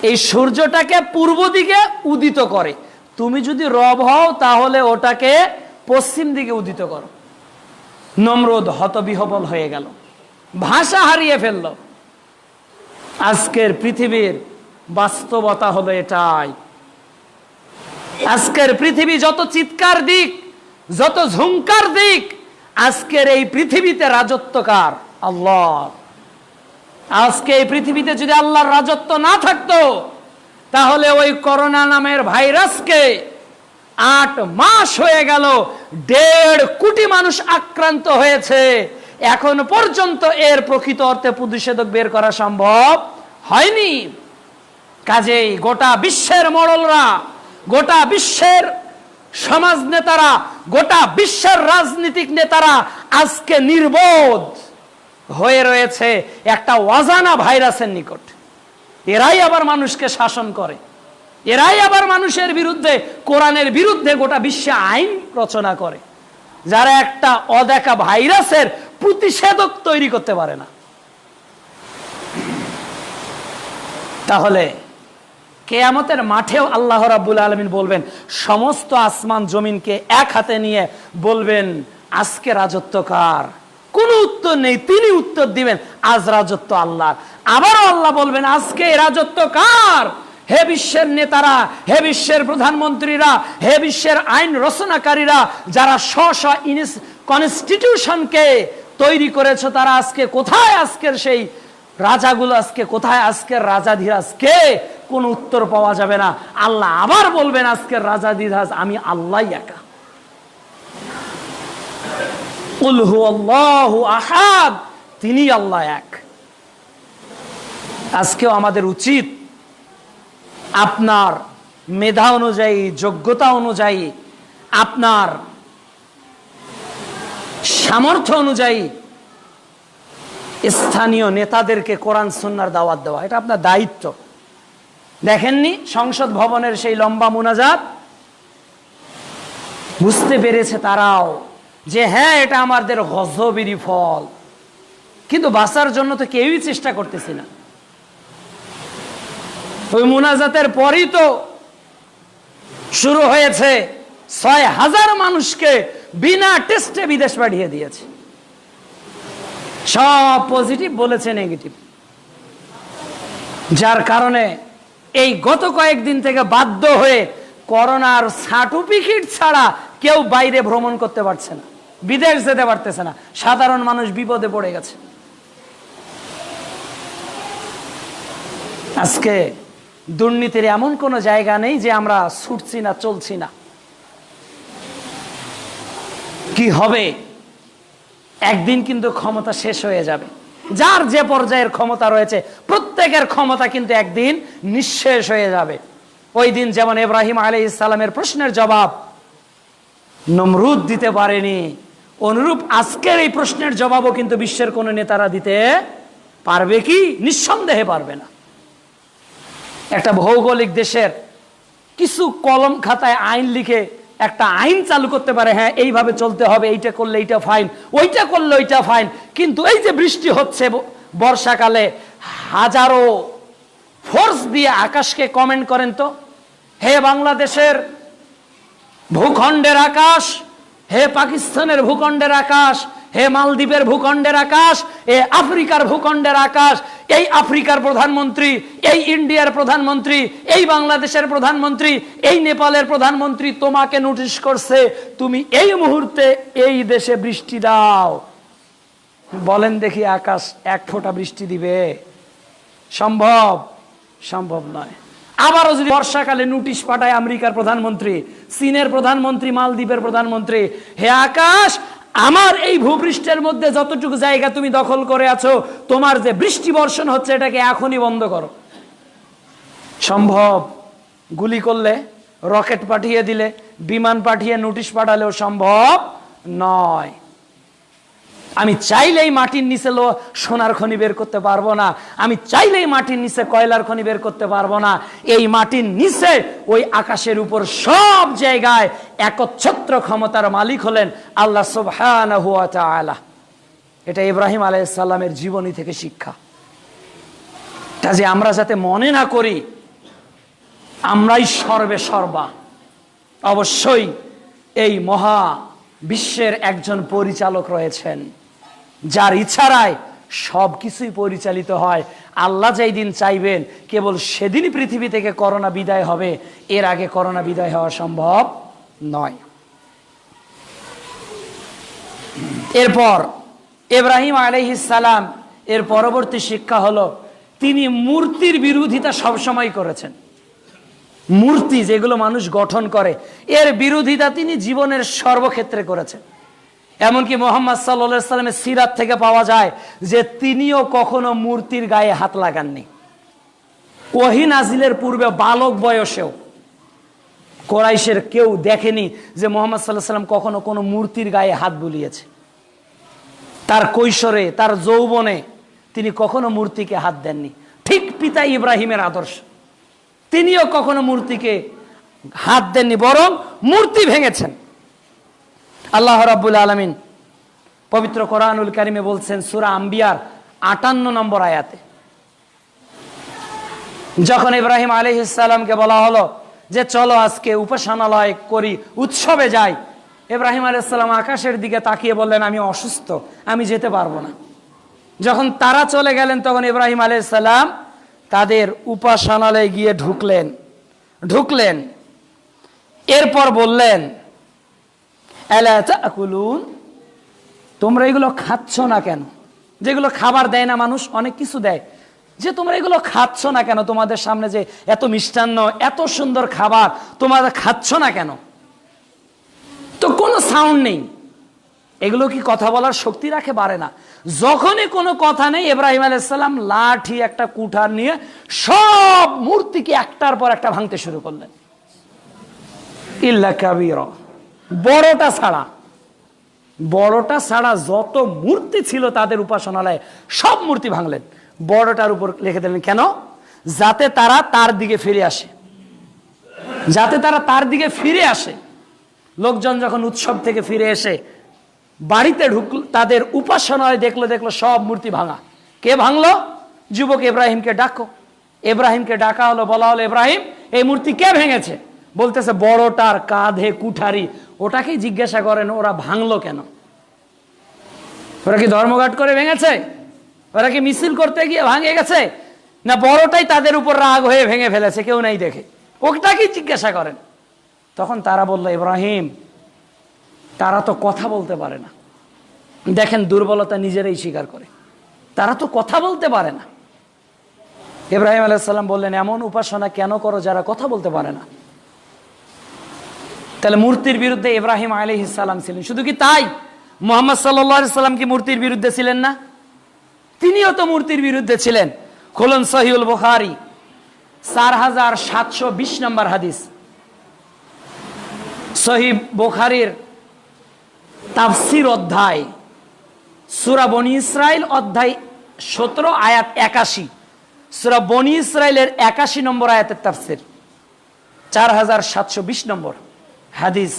এই সূর্যটাকে পূর্ব দিকে উদিত করে, তুমি যদি রব হও তাহলে ওটাকে পশ্চিম দিকে উদিত করো। নমরুদ হতবিহ্বল হয়ে গেল, ভাষা হারিয়ে ফেলল। আজকের পৃথিবীর বাস্তবতা হলো এটাই। আজকের পৃথিবী যত চিৎকার দিক, যত ঝুংকার দিক, আজকের এই পৃথিবীতে রাজত্বকার আল্লাহ। আজকে এই পৃথিবীতে যদি আল্লাহর রাজত্ব না থাকতো, তাহলে ওই করোনা নামের ভাইরাসকে 8 মাস হয়ে গেল, 1.5 কোটি মানুষ আক্রান্ত হয়েছে, এখন পর্যন্ত এর প্রকৃত অর্থে প্রতিষেধক বের করা সম্ভব হয়নি। কাজেই গোটা বিশ্বের মোড়লরা, গোটা বিশ্বের সমাজ নেতারা, গোটা বিশ্বের রাজনীতিক নেতারা আজকে নির্বোধ হয়ে রয়েছে একটা অজানা ভাইরাসের নিকট। এরাই আবার মানুষকে শাসন করে, এরাই আবার মানুষের বিরুদ্ধে, কোরআনের বিরুদ্ধে গোটা বিশ্বে আইন রচনা করে, যারা একটা অদেখা ভাইরাসের প্রতিষেধক তৈরি করতে পারে না। তাহলে কিয়ামতের মাঠেও আল্লাহ রাব্বুল আলামিন বলবেন, সমস্ত আসমান জমিনকে এক হাতে নিয়ে বলবেন আজকে রাজত্ব কার? কোন উত্তর নেই, তিনি উত্তর দিবেন আজ রাজত্ব আল্লাহর। আবারও আল্লাহ বলবেন আজকে রাজত্ব কার? হে বিশ্বের নেতারা, হে বিশ্বের প্রধানমন্ত্রীরা, হে বিশ্বের আইন রচনাকারীরা, যারা কনস্টিটিউশনকে তৈরি করেছে, তারা আজকে কোথায়? আজকের সেই রাজাগুলো আজকে কোথায়? আজকের রাজাধিরাজ কে? কোন উত্তর পাওয়া যাবে না। আল্লাহ আবার বলবেন আজকের রাজাধিরাজ আমি আল্লাহই একা। কুল হুয়াল্লাহু আহাদ, তিনি আল্লাহ এক। আজকেও আমাদের উচিত আপনার মেধা অনুযায়ী, যোগ্যতা অনুযায়ী, আপনার সামর্থ্য অনুযায়ী স্থানীয় নেতাদেরকে কোরআন সুন্নাহর দাওয়াত দেওয়া, এটা আপনার দায়িত্ব। দেখেননি সংসদ ভবনের সেই লম্বা মুনাজাত? বুঝতে পেরেছে তারাও যে হ্যাঁ এটা আমাদের গজবেরই ফল, কিন্তু বাঁচার জন্য তো কেউই চেষ্টা করতেছি না। ওই মুনাজাতের পরই তো শুরু হয়েছে ৬,০০০ মানুষকে বিনা টেস্টে বিদেশ পাঠিয়ে দিয়েছে। সব পজিটিভ বলেছে নেগেটিভ, যার কারণে এই গত কয়েকদিন থেকে বাধ্য হয়ে করোনার সার্টিফিকেট ছাড়া কেউ বাইরে ভ্রমণ করতে পারছে না, বিদেশ যেতে পারতেছে না। সাধারণ মানুষ বিপদে পড়ে গেছে। আজকে দুর্নীতির এমন কোনো জায়গা নেই যে আমরা ছুটছি না, চলছি না। কি হবে? একদিন কিন্তু ক্ষমতা শেষ হয়ে যাবে। যার যে পর্যায়ের ক্ষমতা রয়েছে প্রত্যেকের ক্ষমতা কিন্তু একদিন নিঃশেষ হয়ে যাবে। ওই দিন যেমন ইব্রাহিম আলাইহিস সালামের প্রশ্নের জবাব নমরুদ দিতে পারেনি, অনুরূপ আজকের এই প্রশ্নের জবাবও কিন্তু বিশ্বের কোন নেতারা দিতে পারবে কি? নিঃসন্দেহে পারবে না। একটা ভৌগোলিক দেশের কিছু কলম খাতায় আইন লিখে একটা আইন চালু করতে পারে, হ্যাঁ এইভাবে চলতে হবে, এইটা করলে এইটা ফাইন, ওইটা করলে ওইটা ফাইন। কিন্তু এই যে বৃষ্টি হচ্ছে বর্ষাকালে, হাজারো ফোর্স দিয়ে আকাশকে কমেন্ট করেন তো, হে বাংলাদেশের ভূখণ্ডের আকাশ, হে পাকিস্তানের ভূখণ্ডের আকাশ, হে মালদ্বীপের ভূখণ্ডের আকাশ, এ আফ্রিকার ভূখণ্ডের আকাশ, এই আফ্রিকার প্রধানমন্ত্রী, এই ইন্ডিয়ার প্রধানমন্ত্রী, এই বাংলাদেশের প্রধানমন্ত্রী, এই নেপালের প্রধানমন্ত্রী তোমাকে নোটিশ করছে তুমি এই মুহূর্তে এই দেশে বৃষ্টি দাও। বলেন দেখি আকাশ এক ফোঁটা বৃষ্টি দিবে? সম্ভব? সম্ভব নয়। আবারও যদি বর্ষাকালে নোটিশ পাঠায় আমেরিকার প্রধানমন্ত্রী, চীনের প্রধানমন্ত্রী, মালদ্বীপের প্রধানমন্ত্রী, হে আকাশ আমার এই ভূপৃষ্ঠের মধ্যে যতটুকু জায়গা তুমি দখল করে আছো, তোমার যে বৃষ্টি বর্ষণ হচ্ছে এটাকে এখনই বন্ধ করো। সম্ভব? গুলি করলে, রকেট পাঠিয়ে দিলে, বিমান পাঠিয়ে নোটিশ পাঠালেও সম্ভব নয়। আমি চাইলেই মাটির নিচে সোনার খনি বের করতে পারবো না, আমি চাইলেই মাটির নিচে কয়লার খনি বের করতে পারবো না। এই মাটির নিচে ওই আকাশের উপর সব জায়গায় একচ্ছত্র ক্ষমতার মালিক হলেন আল্লাহ সুবহানাহু ওয়া তাআলা। এটা ইব্রাহিম আলাইহিস সালামের জীবনী থেকে শিক্ষা। তা যে আমরা যাতে মনে না করি আমরাই সর্বে সর্বা। অবশ্যই এই মহা বিশ্বের একজন পরিচালক রয়েছেন যার ইচ্ছারায় সবকিছুই পরিচালিত হয়। আল্লাহ যেই দিন চাইবেন কেবল সেদিনই পৃথিবী থেকে করোনা বিদায় হবে, এর আগে করোনা বিদায় হওয়া সম্ভব নয়। এরপর ইব্রাহিম আলাইহিস সালাম এর পরবর্তী শিক্ষা হলো তিনি মূর্তির বিরোধিতা সবসময় করেছেন। মূর্তি যেগুলো মানুষ গঠন করে এর বিরোধিতা তিনি জীবনের সর্বক্ষেত্রে করেছেন। এমনকি মুহাম্মদ সাল্লাল্লাহু আলাইহি সাল্লামের সিরাত থেকে পাওয়া যায় যে তিনিও কখনো মূর্তির গায়ে হাত লাগাননি। ওহী নাজিলের পূর্বে বালক বয়সেও কুরাইশের কেউ দেখেনি যে মুহাম্মদ সাল্লাল্লাহু আলাইহি সাল্লাম কখনো কোনো মূর্তির গায়ে হাত বুলিয়েছে। তার কৈশোরে, তার যৌবনে তিনি কখনো মূর্তিকে হাত দেননি। ঠিক পিতা ইব্রাহিমের আদর্শ, তিনিও কখনো মূর্তিকে হাত দেননি, বরং মূর্তি ভেঙেছেন। আল্লাহ রাব্বুল আলামিন পবিত্র কোরআনুল কারিমে বলছেন সূরা আম্বিয়ার ৫৮ নম্বর আয়াতে, যখন ইব্রাহিম আলাইহিস সালামকে বলা হলো যে চলো আজকে উপাসনালয় করি, উৎসবে যাই, ইব্রাহিম আলাইহিস সালাম আকাশের দিকে তাকিয়ে বললেন আমি অসুস্থ, আমি যেতে পারবো না। যখন তারা চলে গেলেন তখন ইব্রাহিম আলাইহিস সালাম তাদের উপাসনালয়ে গিয়ে ঢুকলেন। এরপর বললেন আলা তাকুলুন, তোমরা এগুলো খাচ্ছ না কেন? যেগুলো খাবার দেয় না মানুষ, অনেক কিছু দেয়, যে তোমরা এগুলো খাচ্ছ না কেন? তোমাদের সামনে যে এত মিষ্টান্ন, এত সুন্দর খাবার, তোমরা খাচ্ছ না কেন? তো কোনো সাউন্ড নেই। এগুলো কি কথা বলার শক্তি রাখে? পারে না। যখনই কোনো কথা নেই ইব্রাহিম আলাইহিস সালাম লাঠি একটা কুঠার নিয়ে সব মূর্তিকে একটার পর একটা ভাঙতে শুরু করলেন, ইল্লা কাবীরা, বড়টা ছাড়া যত মূর্তি ছিল তাদের উপাসনালয়ে সব মূর্তি ভাঙলেন। বড়টার উপর লিখে দিলেন, কেন? যাতে তারা তার দিকে ফিরে আসে। লোকজন যখন উৎসব থেকে ফিরে এসে বাড়িতে ঢুকল, তাদের উপাসনালয় দেখলো সব মূর্তি ভাঙা। কে ভাঙলো? যুবক ইব্রাহিমকে ডাকো। ইব্রাহিমকে ডাকা হলো, বলা হলো ইব্রাহিম এই মূর্তি কে ভেঙেছে? বলতেছে বড়টার কাঁধে কুঠারি। ওটাকেই জিজ্ঞাসা করেন ওরা ভাঙলো কেন? ওরা কি ধর্মঘট করে ভেঙেছে? ওরা কি মিছিল করতে গিয়ে ভাঙে গেছে? না বড়টাই তাদের উপর রাগ হয়ে ভেঙে ফেলেছে, কেউ নাই দেখে, ওটাকেই জিজ্ঞাসা করেন। তখন তারা বলল, ইব্রাহিম, তারা তো কথা বলতে পারে না। দেখেন দুর্বলতা নিজেরাই স্বীকার করে, তারা তো কথা বলতে পারে না। ইব্রাহিম আলাইহিস সালাম বললেন, এমন উপাসনা কেন করো যারা কথা বলতে পারে না? তাহলে মূর্তির বিরুদ্ধে ইব্রাহিম আলাইহিস সালাম ছিলেন। শুধু কি তাই, মুহাম্মদ সাল্লাল্লাহু আলাইহি সাল্লাম কি মূর্তির বিরুদ্ধে ছিলেন না? তিনিও তো মূর্তির বিরুদ্ধে ছিলেন। খুলুন সহিহুল বুখারী 4720 নম্বর হাদিস। সহিহ বুখারীর তাফসীর অধ্যায়, সূরা বনী ইসরাইল অধ্যায় 17 আয়াত 81, সূরা বনী ইসরাইলের 81 নম্বর আয়াতের তাফসীর, 4720 নম্বর হাদিস।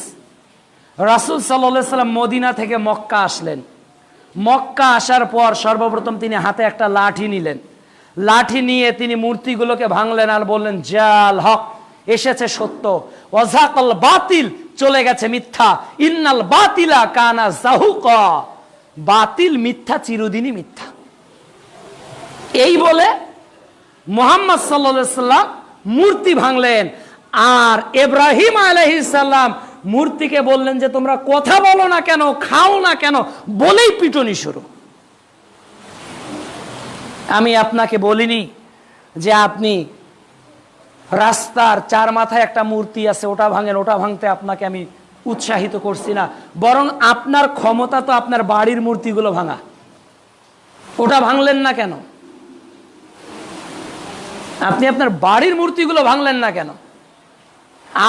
রাসূল সাল্লাল্লাহু আলাইহি সাল্লাম মদিনা থেকে মক্কা আসলেন। মক্কা আসার পর সর্বপ্রথম তিনি হাতে একটা লাঠি নিলেন। লাঠি নিয়ে তিনি মূর্তিগুলোকে ভাঙলেন আর বললেন, জাল হক, এসেছে সত্য, ওয়াজাকাল বাতিল, চলে গেছে মিথ্যা, ইন্নাল বাতিলা কানা জাহুকা, বাতিল মিথ্যা, চিরদিনই মিথ্যা। এই বলে মুহাম্মদ সাল্লাল্লাহু আলাইহি সাল্লাম মূর্তি ভাঙলেন। আর ইব্রাহিম আলাইহিস সালাম মূর্তিকে বললেন যে তোমরা কথা বলো না কেন, খাও না কেন, বলেই পিটুনি শুরু। আমি আপনাকে বলিনি যে আপনি রাস্তার চার মাথায় একটা মূর্তি আছে ওটা ভাঙেন, ওটা ভাঙতে আপনাকে আমি উৎসাহিত করছি না, বরং আপনার ক্ষমতা তো আপনার বাড়ির মূর্তিগুলো ভাঙা, ওটা ভাঙলেন না কেন? আপনি আপনার বাড়ির মূর্তিগুলো ভাঙলেন না কেন?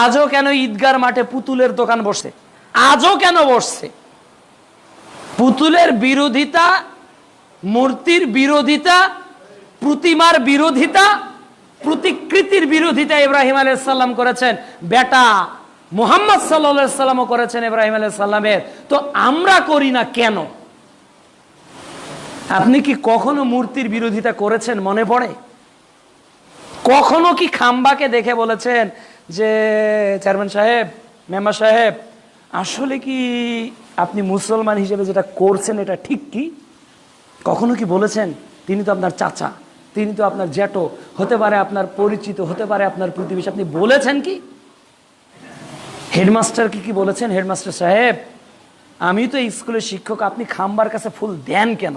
আজও কেন ঈদগার মাঠে পুতুলের দোকান বসে? আজও কেন বসছে? পুতুলের বিরোধিতা, মূর্তির বিরোধিতা, প্রতিমার বিরোধিতা, প্রতিকৃতির বিরোধিতা ইব্রাহিম আলাইহিস সালাম করেছেন, বেটা মুহাম্মদ সাল্লাল্লাহু আলাইহি সাল্লামও করেছেন ইব্রাহিম আলাইহিস সালামের। তো আমরা করি না কেন? আপনি কি কখনো মূর্তির বিরোধিতা করেছেন? মনে পড়ে? কখনো কি খাম্বাকে দেখে বলেছেন যে চেয়ারম্যান সাহেব, মেম্বার সাহেব, আসলে কি আপনি মুসলমান হিসেবে যেটা করছেন এটা ঠিক কি? কখনো কি বলেছেন? তিনি তো আপনার চাচা, তিনি তো আপনার জ্যাঠো, হতে পারে আপনার পরিচিত, হতে পারে আপনার প্রতিবেশী, আপনি বলেছেন কি? হেডমাস্টারকে কি বলেছেন, হেডমাস্টার সাহেব, আমি তো এই স্কুলের শিক্ষক, আপনি খাম্বার কাছে ফুল দেন কেন?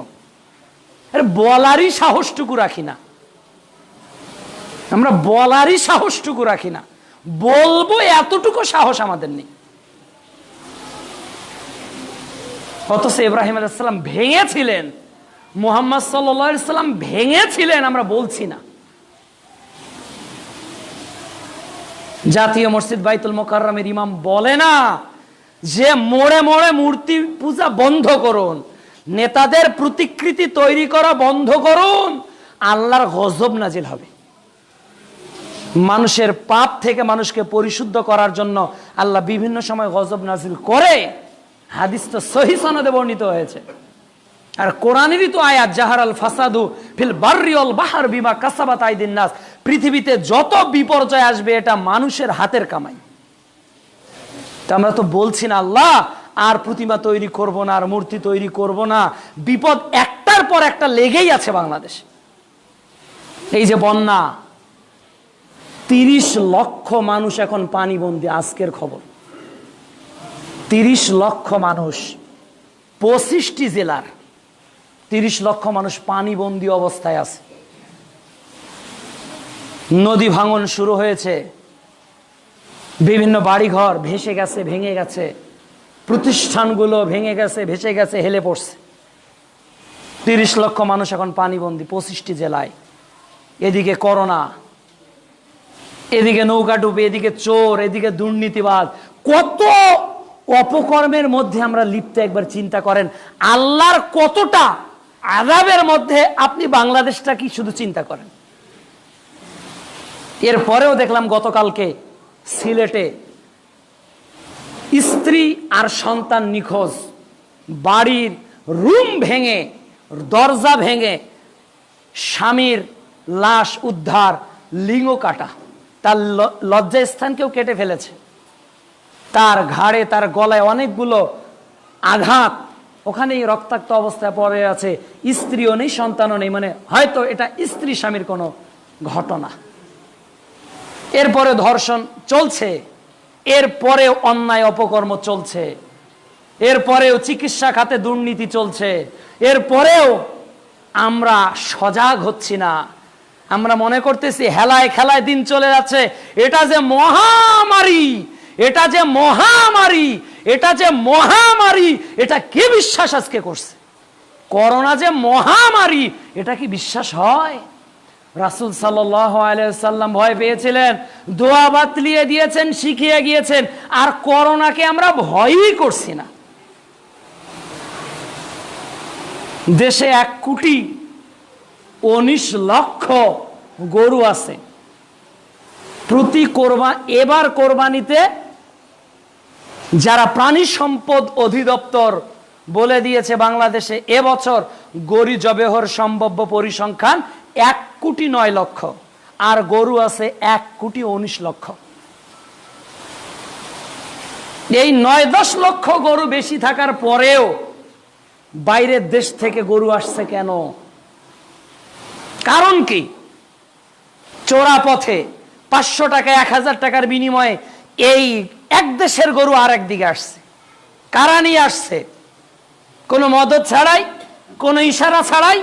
আরে বলারই সাহসটুকু রাখি না আমরা, বলারই সাহসটুকু রাখি না, বলবো এতটুকু সাহস আমাদের নেই। অথচ ইব্রাহিম আলাইহিস সালাম ভেঙেছিলেন, মুহাম্মদ সাল্লাল্লাহু আলাইহি সাল্লাম ভেঙেছিলেন, আমরা বলছি না। জাতীয় মসজিদ বাইতুল মুকাররমের ইমাম বলে না যে মোড়ে মোড়ে মূর্তি পূজা বন্ধ করুন, নেতাদের প্রতিকৃতি তৈরি করা বন্ধ করুন, আল্লাহর গজব নাজিল হবে। মানুষের পাপ থেকে মানুষকে পরিশুদ্ধ করার জন্য আল্লাহ বিভিন্ন সময় গজব নাজিল করে, হাদিস তো সহিহ সনদে বর্ণিত হয়েছে। আর কোরআনেরই তো আয়াত, জাহারাল ফাসাদু ফিল বাররি ওয়াল বাহর বিমা কাসাবাত আইদিন নাস, পৃথিবীতে যত বিপর্যয় আসবে এটা মানুষের হাতের কামাই। তো আমরা তো বলছি না আল্লাহ আর প্রতিমা তৈরি করব না, আর মূর্তি তৈরি করব না। বিপদ একটার পর একটা লেগেই আছে বাংলাদেশ। এই যে বন্যা, 30 লক্ষ মানুষ এখন পানিবন্দী, আজকের খবর। 30 লক্ষ মানুষ, 25টি জেলার 30 লক্ষ মানুষ পানিবন্দী অবস্থায় আছে। নদী ভাঙন শুরু হয়েছে, বিভিন্ন বাড়িঘর ভেসে গেছে, ভেঙে গেছে, প্রতিষ্ঠানগুলো ভেঙে গেছে, ভেসে গেছে, হেলে পড়ছে। 30 লক্ষ মানুষ এখন পানিবন্দী 25টি জেলায়। এদিকে করোনা, এদিকে নৌকাডুবি, এদিকে চোর, এদিকে দুর্নীতিবাদ, কত অপকর্মের মধ্যে আমরা লিপ্ত। একবার চিন্তা করেন আল্লাহর কতটা আযাবের মধ্যে আপনি বাংলাদেশটা কি শুধু চিন্তা করেন। এরপরেও দেখলাম গতকালকে সিলেটে স্ত্রী আর সন্তান নিখোঁজ, বাড়ির রুম ভেঙে, দরজা ভেঙে স্বামীর লাশ উদ্ধার, লিঙ্গ কাটা, তার লজ্জাস্থানকেও কেটে ফেলেছে, তার ঘাড়ে তার গলায় অনেকগুলো আঘাত, ওখানেই রক্তাক্ত অবস্থায় পড়ে আছে। স্ত্রীও নেই, সন্তানও নেই, মানে হয়তো এটা স্ত্রী স্বামীর কোনো ঘটনা। এরপরে ধর্ষণ চলছে, এরপরেও অন্যায় অপকর্ম চলছে, এরপরেও চিকিৎসা খাতে দুর্নীতি চলছে, এরপরেও আমরা সজাগ হচ্ছি না। আমরা মনে করতেছি হেলায় খেলায় দিন চলে যাচ্ছে। এটা যে মহামারী, এটা যে মহামারী, এটা যে মহামারী, এটা কে বিশ্বাস আজকে করছে? করোনা যে মহামারী, এটা কি বিশ্বাস হয়? রাসূল সাল্লাল্লাহু আলাইহি সাল্লাম ভয় পেয়েছিলেন, দোয়া বাতলিয়ে দিয়েছেন, শিখিয়ে গিয়েছেন, আর করোনাকে আমরা ভয়ই করছি না। দেশে 1,19,00,000 গরু আছে। প্রতি এবার কোরবানিতে যারা প্রাণী সম্পদ অধিদপ্তর বলে দিয়েছে বাংলাদেশে এবছর গরু জবেহর সম্ভাব্য পরিসংখ্যান 1,09,00,000, আর গরু আছে 1,19,00,000। এই 9-10 লক্ষ গরু বেশি থাকার পরেও বাইরের দেশ থেকে গরু আসছে কেন? কারণ কি? চোরা পথে 500 টাকা 1000 টাকার বিনিময়ে এই এক দেশের গরু আর একদিকে আসছে। কারা নিয়ে আসছে? কোনো মদত ছাড়াই, কোনো ইশারা ছাড়াই।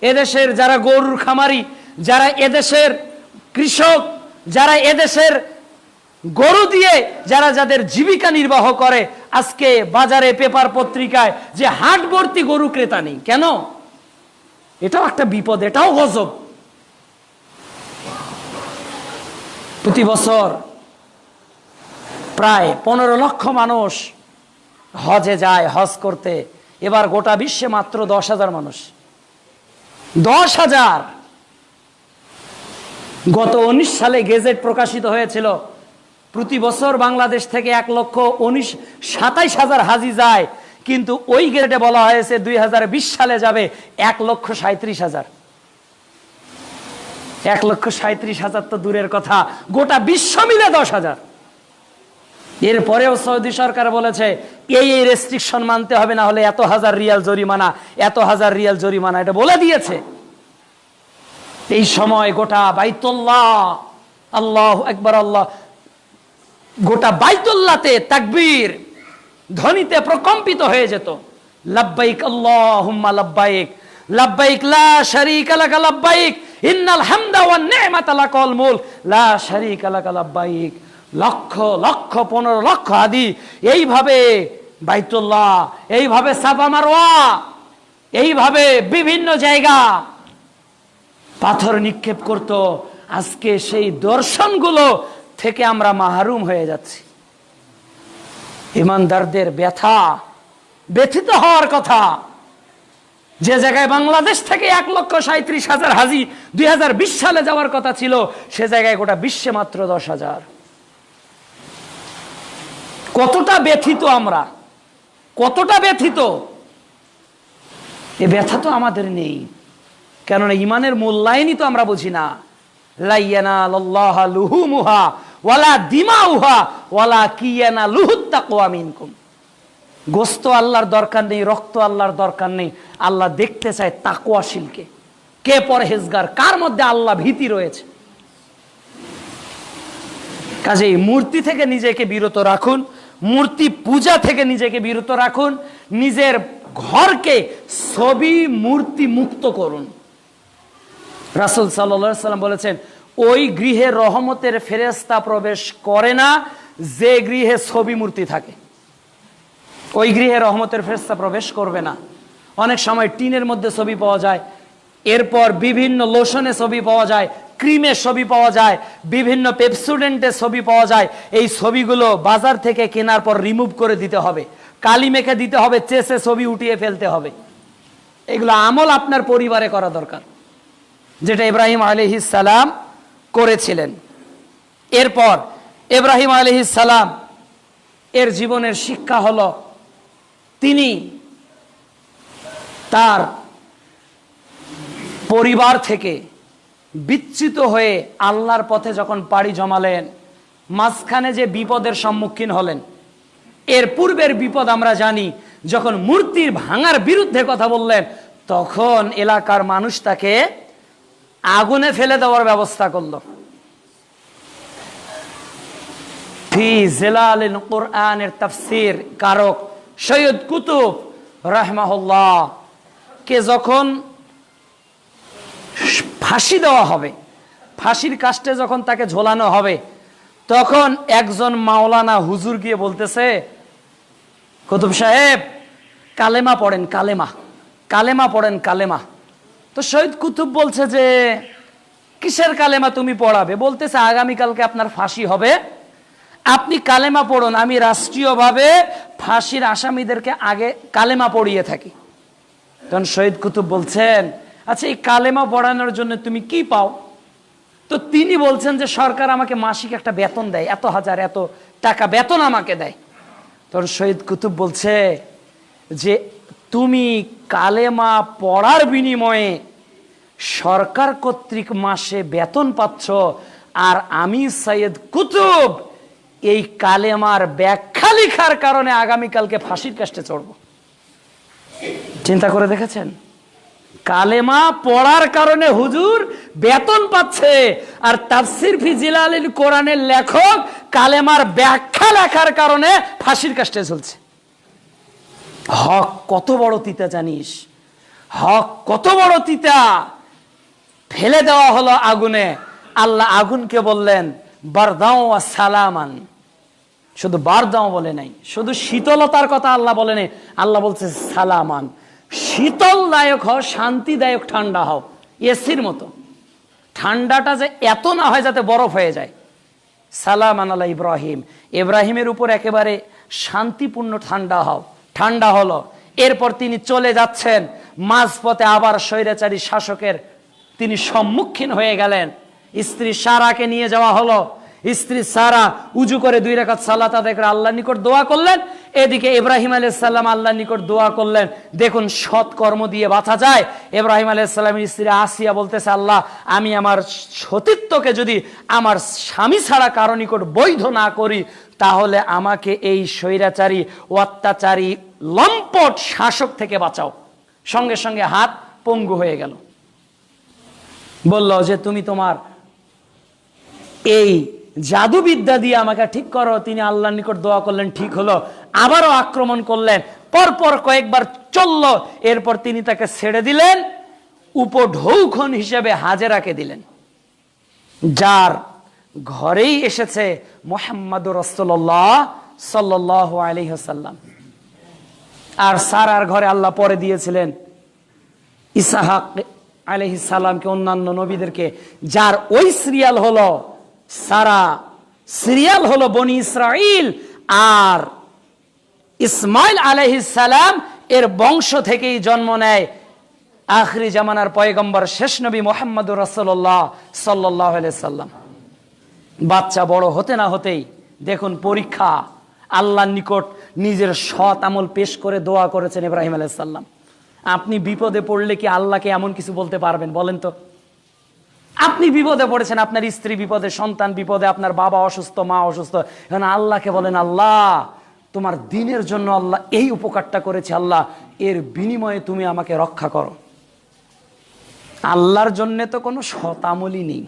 এদেশের যারা গরুর খামারি, যারা এদেশের কৃষক, যারা এদেশের গরু দিয়ে যারা যাদের জীবিকা নির্বাহ করে, আজকে বাজারে পেপার পত্রিকায় যে হাট ভর্তি গরু ক্রেতা নেই কেন? এটাও একটা বিপদ, এটাও গজব। প্রতি বছর প্রায় 15 লক্ষ মানুষ হজে যায়, হজ করতে। এবার গোটা বিশ্বে মাত্র 10,000 মানুষ। 10,000। গত 19 সালে গেজেট প্রকাশিত হয়েছিল, প্রতি বছর বাংলাদেশ থেকে 1,27,000 হাজি যায়, কিন্তু ওই গেজেটে বলা হয়েছে 2020 সালে যাবে 1,37,000। 1,37,000 তো দূরের কথা, গোটা বিশ্ব মিলে 10,000। এরপরেও সৌদি সরকার বলেছে এই রেস্ট্রিকশন মানতে হবে, না হলে এত হাজার রিয়াল জরিমানা, এত হাজার রিয়াল জরিমানা, এটা বলে দিয়েছে। এই সময় গোটা বাইতুল্লাহ, আল্লাহু আকবার, আল্লাহ, গোটা বাইতুল্লাহতে তাকবীর ধ্বনিতে প্রকম্পিত হয়ে যেত। লাব্বাইক আল্লাহুম্মা লাব্বাইক, লাব্বাইক লা শারীকা লাকা লাব্বাইক, ইন্নাল হামদা ওয়ান নি'মাতা লাকাল মুলক, লা শারীকা লাকা লাব্বাইক। লক্ষ লক্ষ 15 লক্ষ হাজি এইভাবে বাইতুল্লাহ, এইভাবে সাফা মারওয়া, এইভাবে বিভিন্ন জায়গা পাথর নিক্ষেপ করত। আজকে সেই দর্শনগুলো থেকে আমরা মাহরুম হয়ে যাচ্ছি। ইমানদারদের ব্যথিত হওয়ার কথা। যে জায়গায় বাংলাদেশ থেকে 1,37,000 হাজি 2020 সালে যাওয়ার কথা ছিল, সে জায়গায় গোটা বিশ্বে মাত্র 10,000। কতটা ব্যথিত আমরা, কতটা ব্যথিত! এ ব্যথা তো আমাদের নেই, কেননা ইমানের মূল্যায়নই তো আমরা বুঝি না। লা ইয়ানালাল্লাহু লুহুমুহা ওয়ালা দিমাউহা ওয়ালাকিয়ানালুহুত তাকওয়া মিনকুম। গোশত আল্লাহর দরকার নেই, রক্ত আল্লাহর দরকার নেই। আল্লাহ দেখতে চায় তাকওয়াশীলকে, কে পরহেজগার, কার মধ্যে আল্লাহ ভীতি রয়েছে। কাজেই মূর্তি থেকে নিজেকে বিরত রাখুন, মূর্তি পূজা থেকে নিজেকে বিরত রাখুন, নিজের ঘরকে ছবি মূর্তি মুক্ত করুন। রাসূল সাল্লাল্লাহু আলাইহি ওয়াসাল্লাম বলেছেন, ওই গৃহে রহমতের ফেরেশতা প্রবেশ করে না যে গৃহে ছবি মূর্তি থাকে। ওই গৃহে রহমতের ফেরেশতা প্রবেশ করবে না। অনেক সময় টিনের মধ্যে ছবি পাওয়া যায়, এরপর বিভিন্ন লোশনে ছবি পাওয়া যায়, ক্রিমে ছবি পাওয়া যায়, বিভিন্ন পেপসুডেন্টের ছবি পাওয়া যায়। এই ছবিগুলো বাজার থেকে কেনার পর রিমুভ করে দিতে হবে, কালি মেখে দিতে হবে, চেসে ছবি উঠিয়ে ফেলতে হবে। এগুলো আমল আপনার পরিবারে করা দরকার, যেটা ইব্রাহিম আলাইহিস সালাম করেছিলেন। এরপর ইব্রাহিম আলাইহিস সালাম এর জীবনের শিক্ষা হলো, তিনি তার পরিবার থেকে বিচ্যুত হয়ে আল্লাহর পথে যখন পাড়ি জমালেন, মাঝখানে যে বিপদের সম্মুখীন হলেন। এর পূর্বের বিপদ আমরা জানি, যখন মূর্তির ভাঙার বিরুদ্ধে কথা বললেন, তখন এলাকার মানুষ তাকে আগুনে ফেলে দেওয়ার ব্যবস্থা করলো। ফি জিলালিল কুরআনের তাফসীর কারক সৈয়দ কুতুব রাহমাহুল্লাহ কে যখন ফাঁসি দেওয়া হবে, ফাঁসির কাস্টে যখন তাকে ঝোলানো হবে, তখন একজন মাওলানা হুজুর গিয়ে বলতেছে, কুতুব সাহেব কালেমা পড়েন, কালেমা কালেমা পড়েন, কালেমা। তো শহীদ কুতুব বলছে যে কিসের কালেমা তুমি পড়াবে? বলতেছে আগামীকালকে আপনার ফাঁসি হবে, আপনি কালেমা পড়ুন, আমি রাষ্ট্রীয়ভাবে ফাঁসির আসামিদেরকে আগে কালেমা পড়িয়ে থাকি। তখন শহীদ কুতুব বলছেন, আচ্ছা এই কালেমা পড়ানোর জন্য তুমি কি পাও? তো তিনি বলছেন যে সরকার আমাকে মাসিক একটা বেতন দেয়, এত হাজার এত টাকা বেতন আমাকে দেয়। তখন শহীদ কুতুব বলছে যে তুমি কালেমা পড়ার বিনিময়ে সরকার কর্তৃক মাসে বেতন পাচ্ছ, আর আমি সৈয়দ কুতুব এই কালেমার ব্যাখ্যা লেখার কারণে আগামীকালকে ফাঁসির কাস্টে চড়ব। চিন্তা করে দেখেছেন? কালেমা পড়ার কারণে হুজুর বেতন পাচ্ছে, আর তাফসীর ফি জিলালিল কোরআনের লেখক কালেমার ব্যাখ্যা লেখার কারণে ফাঁসির কাস্টে চলছে। হক কত বড় তিতা জানিস? হক কত বড় তিতা! ফেলে দেওয়া হলো আগুনে। আল্লাহ আগুনকে বললেন বারদাও ওয়া সালামান। শুধু বারদাও বলে নাই, শুধু শীতলতার কথা আল্লাহ বলে নাই, আল্লাহ বলছে সালামান, শীতলদায়ক হও, শান্তিদায়ক ঠান্ডা হও, এসির মতো। ঠান্ডাটা যে এত না হয় যাতে বরফ হয়ে যায়। সালামান আলা ইব্রাহিম, ইব্রাহিমের উপর একেবারে শান্তিপূর্ণ ঠান্ডা হও। ঠান্ডা হলো। এরপর তিনি চলে যাচ্ছেন, মাঝপথে আবার স্বৈরাচারী শাসকের তিনি সম্মুখীন হয়ে গেলেন। স্ত্রী সারাকে নিয়ে যাওয়া হলো। স্ত্রী সারা উজু করে 2 রাকাত সালাত আদায় করে আল্লাহর নিকট দোয়া করলেন। এদিকে ইব্রাহিম আলাইহিস সালাম আল্লাহর নিকট দোয়া করলেন। দেখুন সৎ কর্ম দিয়ে বাঁচা যায়। ইব্রাহিম আলাইহিস সালামের স্ত্রী আসিয়া বলতেছে, আল্লাহ আমি আমার সতীত্বকে যদি আমার স্বামী ছাড়া কারো নিকট বৈধ না করি, তাহলে আমাকে এই স্বৈরাচারী অত্যাচারী লম্পট শাসক থেকে বাঁচাও। সঙ্গে সঙ্গে হাত পঙ্গু হয়ে গেল। বলল যে তুমি তোমার এই জাদুবিদ্যা দিয়ে আমাকে ঠিক করো। তিনি আল্লাহর নিকট দোয়া করলেন, ঠিক হলো। আবারও আক্রমণ করলেন, পরপর কয়েকবার চলল। এরপর তিনি তাকে ছেড়ে দিলেন, উপঢৌকন হিসেবে হাজেরাকে দিলেন, যার ঘরেই এসেছে মুহাম্মদুর রাসূলুল্লাহ সাল্লাল্লাহু আলাইহি ওয়াসাল্লাম। আর সারার ঘরে আল্লাহ পরে দিয়েছিলেন ইসহাক আলাইহিস সালামকে, অন্যান্য নবীদেরকে, যার ওই সিরিয়াল হলো সারা, সিরিয়াল হলো বনি ইসরাইল। আর ইসমাইল আলাইহিস সালাম এর বংশ থেকেই জন্ম নেয় আখরি জামানার পয়গম্বর শেষ নবী মুহাম্মদুর রাসূলুল্লাহ সাল্লাল্লাহু আলাইহি সাল্লাম। বাচ্চা বড় হতে না হতেই দেখুন পরীক্ষা। আল্লাহর নিকট নিজের সৎ আমল পেশ করে দোয়া করেছেন ইব্রাহিম আলাইহিস সালাম। আপনি বিপদে পড়লে কি আল্লাহকে এমন কিছু বলতে পারবেন? বলেন তো। আপনি বিপদে পড়েছেন, আপনার স্ত্রী বিপদে, সন্তান বিপদে, আপনার বাবা অসুস্থ, মা অসুস্থ, এখন আল্লাহকে বলেন, আল্লাহ তোমার দ্বীনের জন্য আল্লাহ এই উপকারটা করেছে, আল্লাহ এর বিনিময়ে তুমি আমাকে রক্ষা করো। আল্লাহর জন্য তো কোনো সৎ আমলই নেই।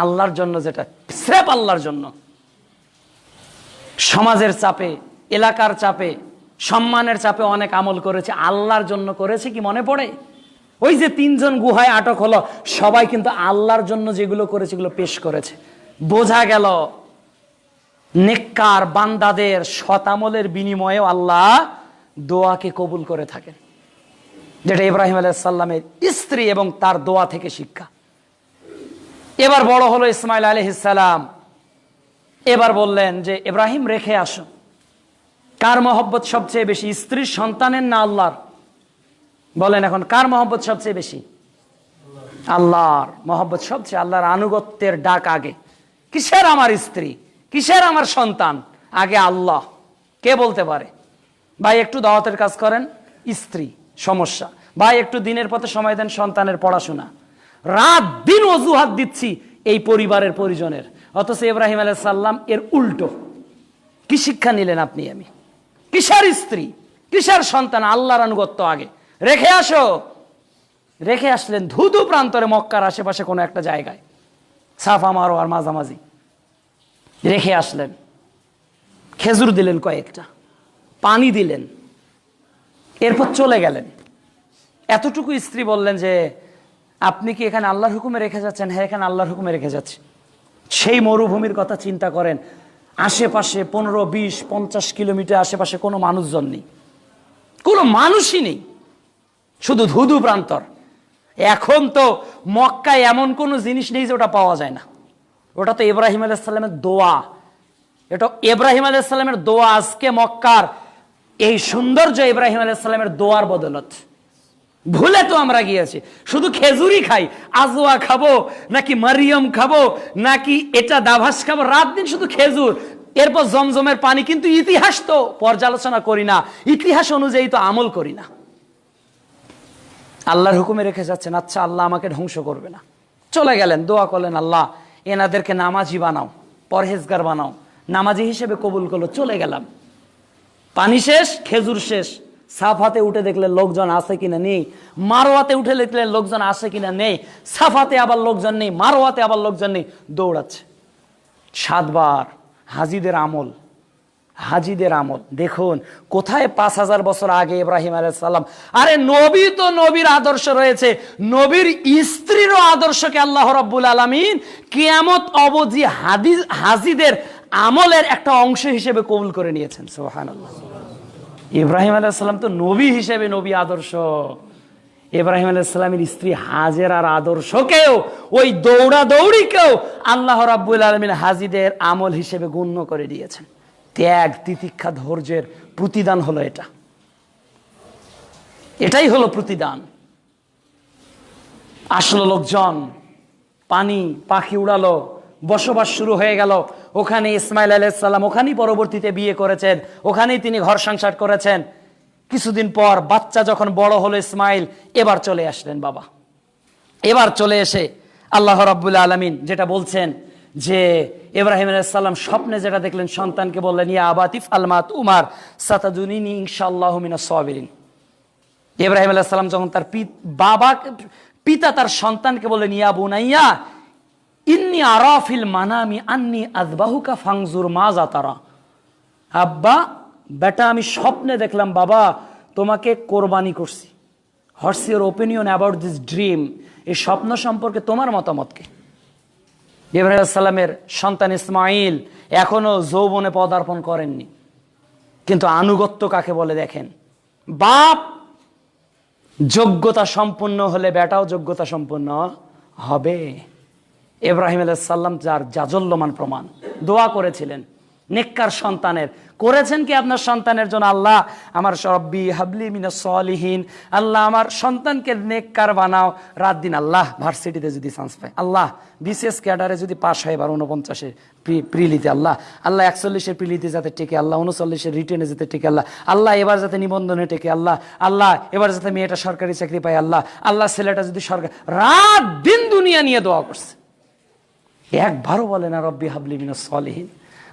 আল্লাহর জন্য যেটা স্রেফ আল্লাহর জন্য। সমাজের চাপে, এলাকার চাপে, সম্মানের চাপে অনেক আমল করেছে, আল্লাহর জন্য করেছে কি মনে পড়ে? ওই যে 3 জন গুহায় আটক হলো, সবাই কিন্তু আল্লাহর জন্য যেগুলো করেছে এগুলো পেশ করেছে। বোঝা গেল নেককার বান্দাদের সৎ আমলের বিনিময়ে আল্লাহ দোয়াকে কবুল করে থাকেন, যেটা ইব্রাহিম আলাইহিস সালামের স্ত্রী এবং তার দোয়া থেকে শিক্ষা। এবার বড় হলো ইসমাইল আলাইহিস সালাম। এবার বললেন যে ইব্রাহিম রেখে আসো। কার মহব্বত সবচেয়ে বেশি, স্ত্রীর, সন্তানের না আল্লাহর? বলেন এখন কার মহব্বত সবচেয়ে বেশি? আল্লাহর মহব্বত সবচেয়ে। আল্লাহর আনুগত্যের ডাক আগে। কিসের আমার স্ত্রী, কিসের আমার সন্তান, আগে আল্লাহ। কে বলতে পারে ভাই একটু দাওয়াতের কাজ করেন, স্ত্রী সমস্যা, ভাই একটু দিনের পথে সময় দেন, সন্তানের পড়াশোনা, রাত দিন অজুহাত দিচ্ছি এই পরিবারের পরিজনের। অথচ ইব্রাহিম আলাইহিস সালাম এর উল্টো। কি শিক্ষা নিলেন আপনি আমি? কিসের স্ত্রী, কিসের সন্তান, আল্লাহর আনুগত্য আগে। রেখে আসো। রেখে আসলেন ধুধু প্রান্তরে, মক্কার আশেপাশে কোনো একটা জায়গায়, সাফা মারোয়ার মাঝামাঝি রেখে আসলেন। খেজুর দিলেন কয়েকটা, পানি দিলেন, এরপর চলে গেলেন। এতটুকু স্ত্রী বললেন যে আপনি কি এখানে আল্লাহর হুকুমে রেখে যাচ্ছেন? হ্যাঁ, এখানে আল্লাহর হুকুমে রেখে যাচ্ছি। সেই মরুভূমির কথা চিন্তা করেন, আশেপাশে 15, 20, 50 কিলোমিটার আশেপাশে কোনো মানুষজন নেই, কোনো মানুষই নেই, শুধু ধুধু প্রান্তর। এখন তো মক্কায় এমন কোনো জিনিস নেই যে ওটা পাওয়া যায় না। ওটা তো ইব্রাহিম আলাইহিস সালামের দোয়া, এটা ইব্রাহিম আলাইহিস সালামের দোয়া। আজকে মক্কার এই সৌন্দর্য ইব্রাহিম আলাইহিস সালামের দোয়ার বদলত। ভুলে তো আমরা গিয়েছি, শুধু খেজুরই খাই, আজওয়া খাবো নাকি মারিয়ম খাবো নাকি এটা দাভাস খাবো, রাত দিন শুধু খেজুর, এরপর জমজমের পানি। কিন্তু ইতিহাস তো পর্যালোচনা করি না, ইতিহাস অনুযায়ী তো আমল করি না। আল্লাহর হুকুমে রেখে যাচ্ছেন, আচ্ছা আল্লাহ আমাকে ধ্বংস করবে না। চলে গেলেন, দোয়া করলেন, আল্লাহ এনাদেরকে নামাজি বানাও, পরহেজগার বানাও, নামাজি হিসেবে কবুল করলো। চলে গেলাম, পানি শেষ, খেজুর শেষ। সাফাতে উঠে দেখলেন লোকজন আছে কিনা নেই, মারোয়াতে উঠে দেখলেন লোকজন আছে কিনা নেই, সাফাতে আবার লোকজন নেই, মারোয়াতে আবার লোকজন নেই, দৌড়াচ্ছে। 7 বার হাজিদের আমল, হাজিদের আমল দেখুন কোথায় 5000 বছর আগে ইব্রাহিম আলাইহিস সালাম। আরে নবী তো নবীর আদর্শ রয়েছে, নবীর স্ত্রীরও আদর্শকে আল্লাহ রাব্বুল আলামিন কিয়ামত অবধি হাজিদের আমলের একটা অংশ হিসেবে কবুল করে নিয়েছেন। সুবহানাল্লাহ। ইব্রাহিম আলাইহিস সালাম তো নবী হিসেবে নবী আদর্শ, ইব্রাহিম আলাইহিস সালামের স্ত্রী হাজেরার আদর্শকেও, ওই দৌড়াদৌড়িকেও আল্লাহ রাব্বুল আলামিন হাজিদের আমল হিসেবে গণ্য করে দিয়েছেন। ত্যাগ, তিতিক্ষা, ধৈর্যের প্রতিদান হলো এটা, এটাই হলো প্রতিদান। আসলো লোকজন, পানি, পাখি উড়ালো, বসবাস শুরু হয়ে গেল। ওখানে ইসমাইল আলাইহিস সালাম ওখানেই পরবর্তীতে বিয়ে করেছেন, ওখানেই তিনি ঘর সংসার করেছেন। কিছুদিন পর বাচ্চা যখন বড় হলো ইসমাইল, এবার চলে আসলেন বাবা। এবার চলে এসে আল্লাহ রাব্বুল আলামিন যেটা বলছেন যে ইব্রাহিম আলাইহিস সালাম স্বপ্নে যেটা দেখলেন, সন্তানকে বললেন ইয়া আবাতিফ আলমাত উমার সাতাদুনিনি ইনশাআল্লাহু মিনাস সাবিরিন। ইব্রাহিম আলাইহিস সালাম যখন তার পিতা তার সন্তানকে বললেন ইয়া বুনাইয়া ইন্নী আরা ফিল মানামি আন্নী আযবাহুকা ফানজুর মাজা তারা। আব্বা, বেটা আমি স্বপ্নে দেখলাম বাবা তোমাকে কোরবানি করছি। What's your opinion about this dream? এই স্বপ্ন সম্পর্কে তোমার মতামত কি? ইব্রাহিম আলাইহিস সালামের সন্তান ইসমাইল এখনো যৌবনে পদার্পণ করেননি, কিন্তু আনুগত্য কাকে বলে দেখেন। বাপ যোগ্যতা সম্পন্ন হলে বেটাও যোগ্যতা সম্পন্ন হবে। ইব্রাহিম আলাইহিস সালাম যার জাজল্যমান প্রমাণ, দোয়া করেছিলেন নেককার সন্তানের। করেছেন কি আপনার সন্তানের জন্য? আল্লাহ আমার রব্বি হাবলি মিনাস সলিহিন, আল্লাহ আমার সন্তানকে নেককার বানাও। রাত দিন আল্লাহ ভার্সিটিতে যদি চান্স পায়, আল্লাহ বিসিএস ক্যাডারে যদি পাশ হয় এবার 49 প্রিলিতে, আল্লাহ 41 প্রিলিতে যাতে টেকে, আল্লাহ 39 রিটেনে যাতে টেকে, আল্লাহ এবার যাতে নিবন্ধনে টেকে, আল্লাহ এবার যাতে মেয়েটা সরকারি চাকরি পায়, আল্লাহ ছেলেটা যদি সরকার। রাত দিন দুনিয়া নিয়ে দোয়া করছে, একবারও বলে না রব্বি হাবলি মিনাস সলিহিন,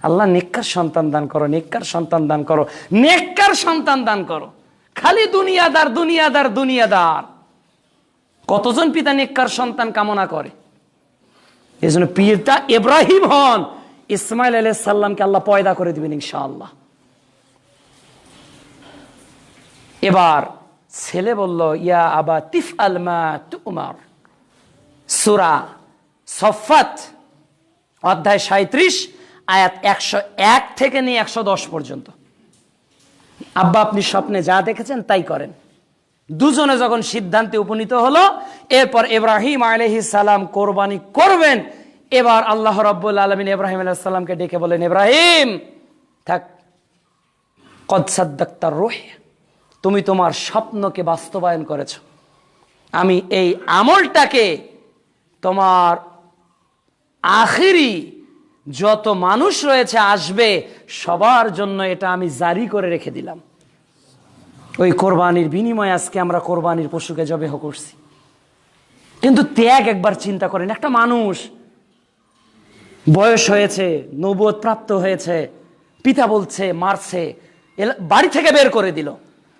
আল্লাহ নেককার সন্তান দান করো, নেককার সন্তান দান করো, নেককার সন্তান দান করো। খালি দুনিয়াদার দুনিয়াদার দুনিয়াদার। কতজন পিতা নেককার সন্তান কামনা করে? এই জন্য পিতা ইব্রাহিম হন, ইসমাইল আলাইহিস সালামকে আল্লাহ পয়দা করে দিবেন ইনশাআল্লাহ। এবার ছেলে বলল ইয়া আবা তিফআল মা তুমার। সূরা সফফাত অধ্যায় 37 আয়াত 101 থেকে নিয়ে 110 পর্যন্ত। আব্বা আপনি স্বপ্নে যা দেখেছেন তাই করেন। দুজনে যখন সিদ্ধান্তে উপনীত হলো, এরপর ইব্রাহিম আলাইহিস সালাম কোরবানি করবেন। এবার আল্লাহ রাব্বুল আলামিন ইব্রাহিম আলাইহিস সালামকে ডেকে বলেন, ইব্রাহিম থাক, কদ সাদ্দাকতার রুহ, তুমি তোমার স্বপ্নকে বাস্তবায়ন করেছো। আমি এই আমলটাকে তোমার আখিরি যত মানুষ রয়েছে আসবে সবার জন্য এটা আমি জারি করে রেখে দিলাম। ওই কোরবানির বিনিময়ে আজকে আমরা কোরবানির পশুকে জবেহ করছি। কিন্তু ত্যাগ একবার চিন্তা করেন, একটা মানুষ বয়স হয়েছে, নবুয়ত প্রাপ্ত হয়েছে, পিতা বলছে মারছে, বাড়ি থেকে বের করে দিল,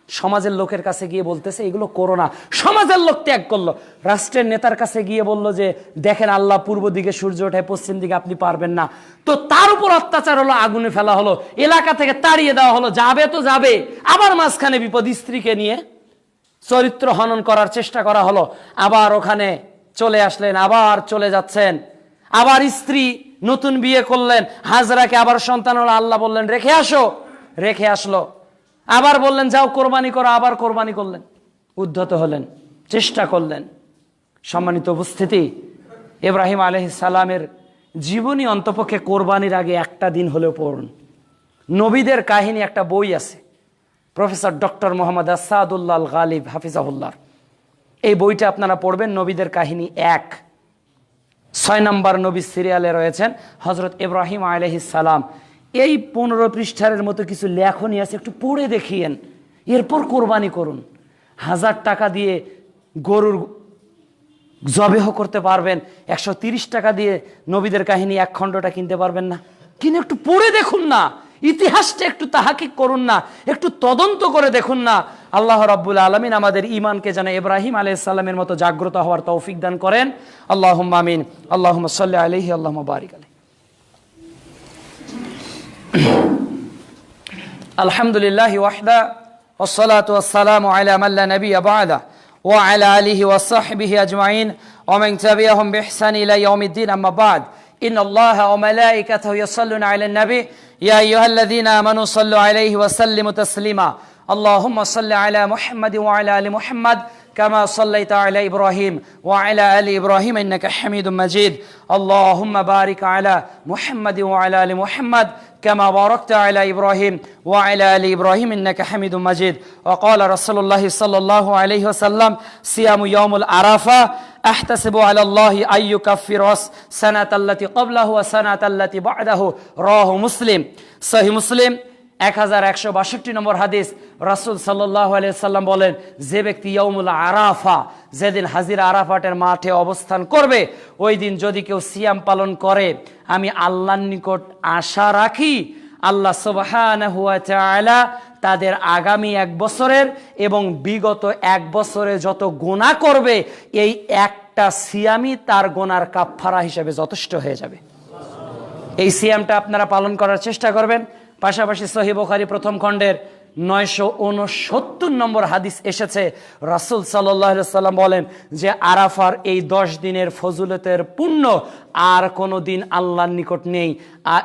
সমাজের লোকের কাছে গিয়ে বলতেছে এগুলো করো না, সমাজের লোক ত্যাগ করলো। রাষ্ট্রের নেতার কাছে গিয়ে বলল যে দেখেন আল্লাহ পূর্ব দিকে সূর্য ওঠে, পশ্চিম দিকে আপনি পারবেন না। তো তার উপর অত্যাচার হলো, আগুনে ফেলা হলো, এলাকা থেকে তাড়িয়ে দেওয়া হলো। যাবে তো যাবে, আবার মাঝখানে বিপদ, স্ত্রীকে নিয়ে চরিত্র হনন করার চেষ্টা করা হলো। আবার ওখানে চলে আসলেন, আবার চলে যাচ্ছেন। আবার স্ত্রী নতুন বিয়ে করলেন, হাজরাকে আবার সন্তান হলো, আল্লাহ বললেন রেখে আসো, রেখে আসলো। আবার বললেন যাও কোরবানি করো, আবার কোরবানি করলেন, উদ্ধত হলেন, চেষ্টা করলেন। সম্মানিত উপস্থিতি, ইব্রাহিম আলাইহিস সালামের জীবনী অন্তপক্ষে কোরবানির আগে একটা দিন হলেও পড়ুন। নবীদের কাহিনী একটা বই আছে, প্রফেসর ডক্টর মোহাম্মদ আসাদুল্লাহ আল গালিব হাফিজাহুল্লাহ, এই বইটা আপনারা পড়বেন। নবীদের কাহিনী 6 নম্বর নবী সিরিয়ালে রয়েছেন হজরত ইব্রাহিম আলাইহিস সালাম। এই 15 পৃষ্ঠার মতো কিছু লেখনী আছে, একটু পড়ে দেখিয়েন, এরপর কোরবানি করুন। 1000 টাকা দিয়ে গরুর জবেহ করতে পারবেন, 130 টাকা দিয়ে নবীদের কাহিনী 1 খণ্ডটা কিনতে পারবেন না? কিনে একটু পড়ে দেখুন না, ইতিহাসটা একটু তাহাকিক করুন না, একটু তদন্ত করে দেখুন না। আল্লাহ রাব্বুল আলামিন আমাদের ঈমানকে যেন ইব্রাহিম আলাইহিস সালামের মতো জাগ্রত হওয়ার তৌফিক দান করেন। আল্লাহুম্মা আমিন। আল্লাহুম্মা সাল্লি আলাইহি, আল্লাহুম্মা বারিক আলাইহি। আলহামদুলিল্লাহি ওয়াহদা ওয়াসসালাতু ওয়াসসালামু আলা মান লা নাবিয়্যা বা'দা ওয়া আলা আলিহি ওয়া সাহবিহি আজমাইন ওয়া মান তাবি'আহুম বিইহসান ইলা ইয়াউমিদ্দিন, আম্মা বা'দ। ইন্নাল্লাহা ওয়া মালাইকাতাহু ইউসাল্লুনা আলান নবী ইয়া আইয়ুহাল্লাযীনা আমানু সাল্লু আলাইহি ওয়া সাল্লিমু তাসলিমা। আল্লাহুম্মা সাল্লি আলা মুহাম্মাদিন ওয়া আলা আলি মুহাম্মাদ كما صليت على إبراهيم وعلى آل إبراهيم إنك حميد مجيد. اللهم بارك على محمد وعلى آل محمد كما باركت على إبراهيم وعلى آل إبراهيم إنك حميد مجيد. وقال رسول الله صلى الله عليه وسلم صيام يوم العرفة أحتسب على الله أن يكفر السنة التي قبله والسنة التي بعده. رواه مسلم. صحيح مسلم 1162 নম্বর হাদিস। রাসূল সাল্লাল্লাহু আলাইহি সাল্লাম বলেন, যে ব্যক্তি ইয়াউমুল আরাফা, যেদিন হাজির আরাফাতের মাঠে অবস্থান করবে, ওই দিন যদি কেউ সিয়াম পালন করে, আমি আল্লাহর নিকট আশা রাখি আল্লাহ সুবহানাহু ওয়া তাআলা তাদের আগামী 1 বছরের এবং বিগত 1 বছরে যত গুনাহ করবে, এই একটা সিয়ামই তার গুনার কাফফারা হিসেবে যথেষ্ট হয়ে যাবে। এই সিয়ামটা আপনারা পালন করার চেষ্টা করবেন। পাশাপাশি সহিহ বুখারী প্রথম খণ্ডের 969 নম্বর হাদিস এসেছে, রাসূল সাল্লাল্লাহু আলাইহি ওয়াসাল্লাম বলেন যে আরাফার এই 10 দিনের ফজিলতের পুণ্য আর কোনো দিন আল্লাহর নিকট নেই। আর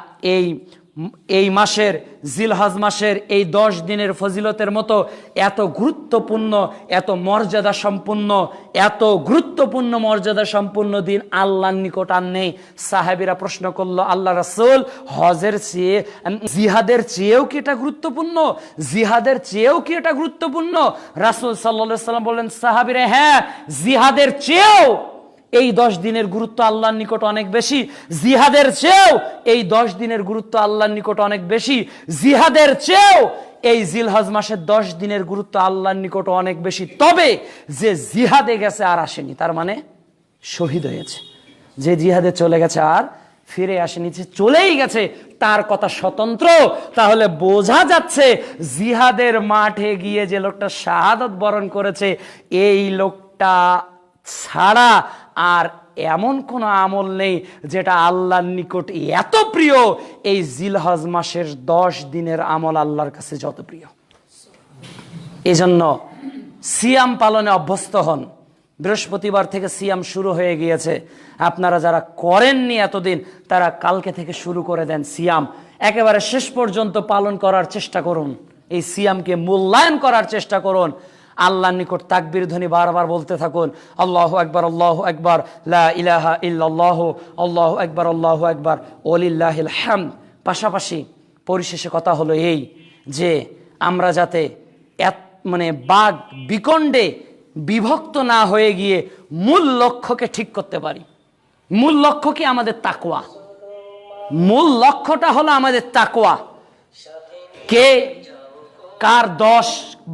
এই মাসের, জিলহজ মাসের এই 10 দিনের ফজিলতের মতো এত গুরুত্বপূর্ণ, এত মর্যাদা সম্পন্ন, এত গুরুত্বপূর্ণ মর্যাদা সম্পন্ন দিন আল্লাহর নিকট আর নেই। সাহাবীরা প্রশ্ন করলো, আল্লাহ রাসূল, হজের চেয়ে, জিহাদের চেয়েও কি এটা গুরুত্বপূর্ণ? জিহাদের চেয়েও কি এটা গুরুত্বপূর্ণ? রাসূল সাল্লাল্লাহু আলাইহি ওয়াসাল্লাম বললেন, সাহাবীরা, হ্যাঁ, জিহাদের চেয়েও এই 10 দিনের গুরুত্ব আল্লাহর নিকট অনেক বেশি। জিহাদের চেয়েও এই 10 দিনের গুরুত্ব আল্লাহর নিকট অনেক বেশি। জিহাদের চেয়েও এই জিলহজ মাসের 10 দিনের গুরুত্ব আল্লাহর নিকট অনেক বেশি। তবে যে জিহাদে গেছে আর আসেনি, তার মানে শহীদ হয়েছে। যে জিহাদে চলে গেছে আর ফিরে আসেনি, যে চলেই গেছে তার কথা স্বতন্ত্র। তাহলে বোঝা যাচ্ছে জিহাদের মাঠে গিয়ে যে লোকটা শাহাদাত বরণ করেছে, এই লোকটা ছাড়া আর এমন কোন আমল নেই যেটা আল্লাহর নিকট এত প্রিয়। এই জিলহজ মাসের 10 দিনের আমল আল্লাহর কাছে যত প্রিয়। এজন্য সিয়াম পালনে অভ্যস্ত হন। বৃহস্পতিবার থেকে সিয়াম শুরু হয়ে গিয়েছে, আপনারা যারা করেননি এতদিন, তারা কালকে থেকে শুরু করে দেন সিয়াম। একেবারে শেষ পর্যন্ত পালন করার চেষ্টা করুন। এই সিয়ামকে মূল্যায়ন করার চেষ্টা করুন। আল্লাহর নিকট তাকবীর ধ্বনি বারবার বলতে থাকুন, আল্লাহু আকবার, আল্লাহু আকবার, লা ইলাহা ইল্লাল্লাহ, আল্লাহু আকবার, আল্লাহু আকবার, ওয়ালিল্লাহিল হামদ। পাশাপাশি পরিশেষে কথা হলো এই যে আমরা যাতে বাগ বিকণ্ডে বিভক্ত না হয়ে গিয়ে মূল লক্ষ্যকে ঠিক করতে পারি। মূল লক্ষ্য কি? আমাদের তাকওয়া। মূল লক্ষ্যটা হলো আমাদের তাকওয়া। কে কার 10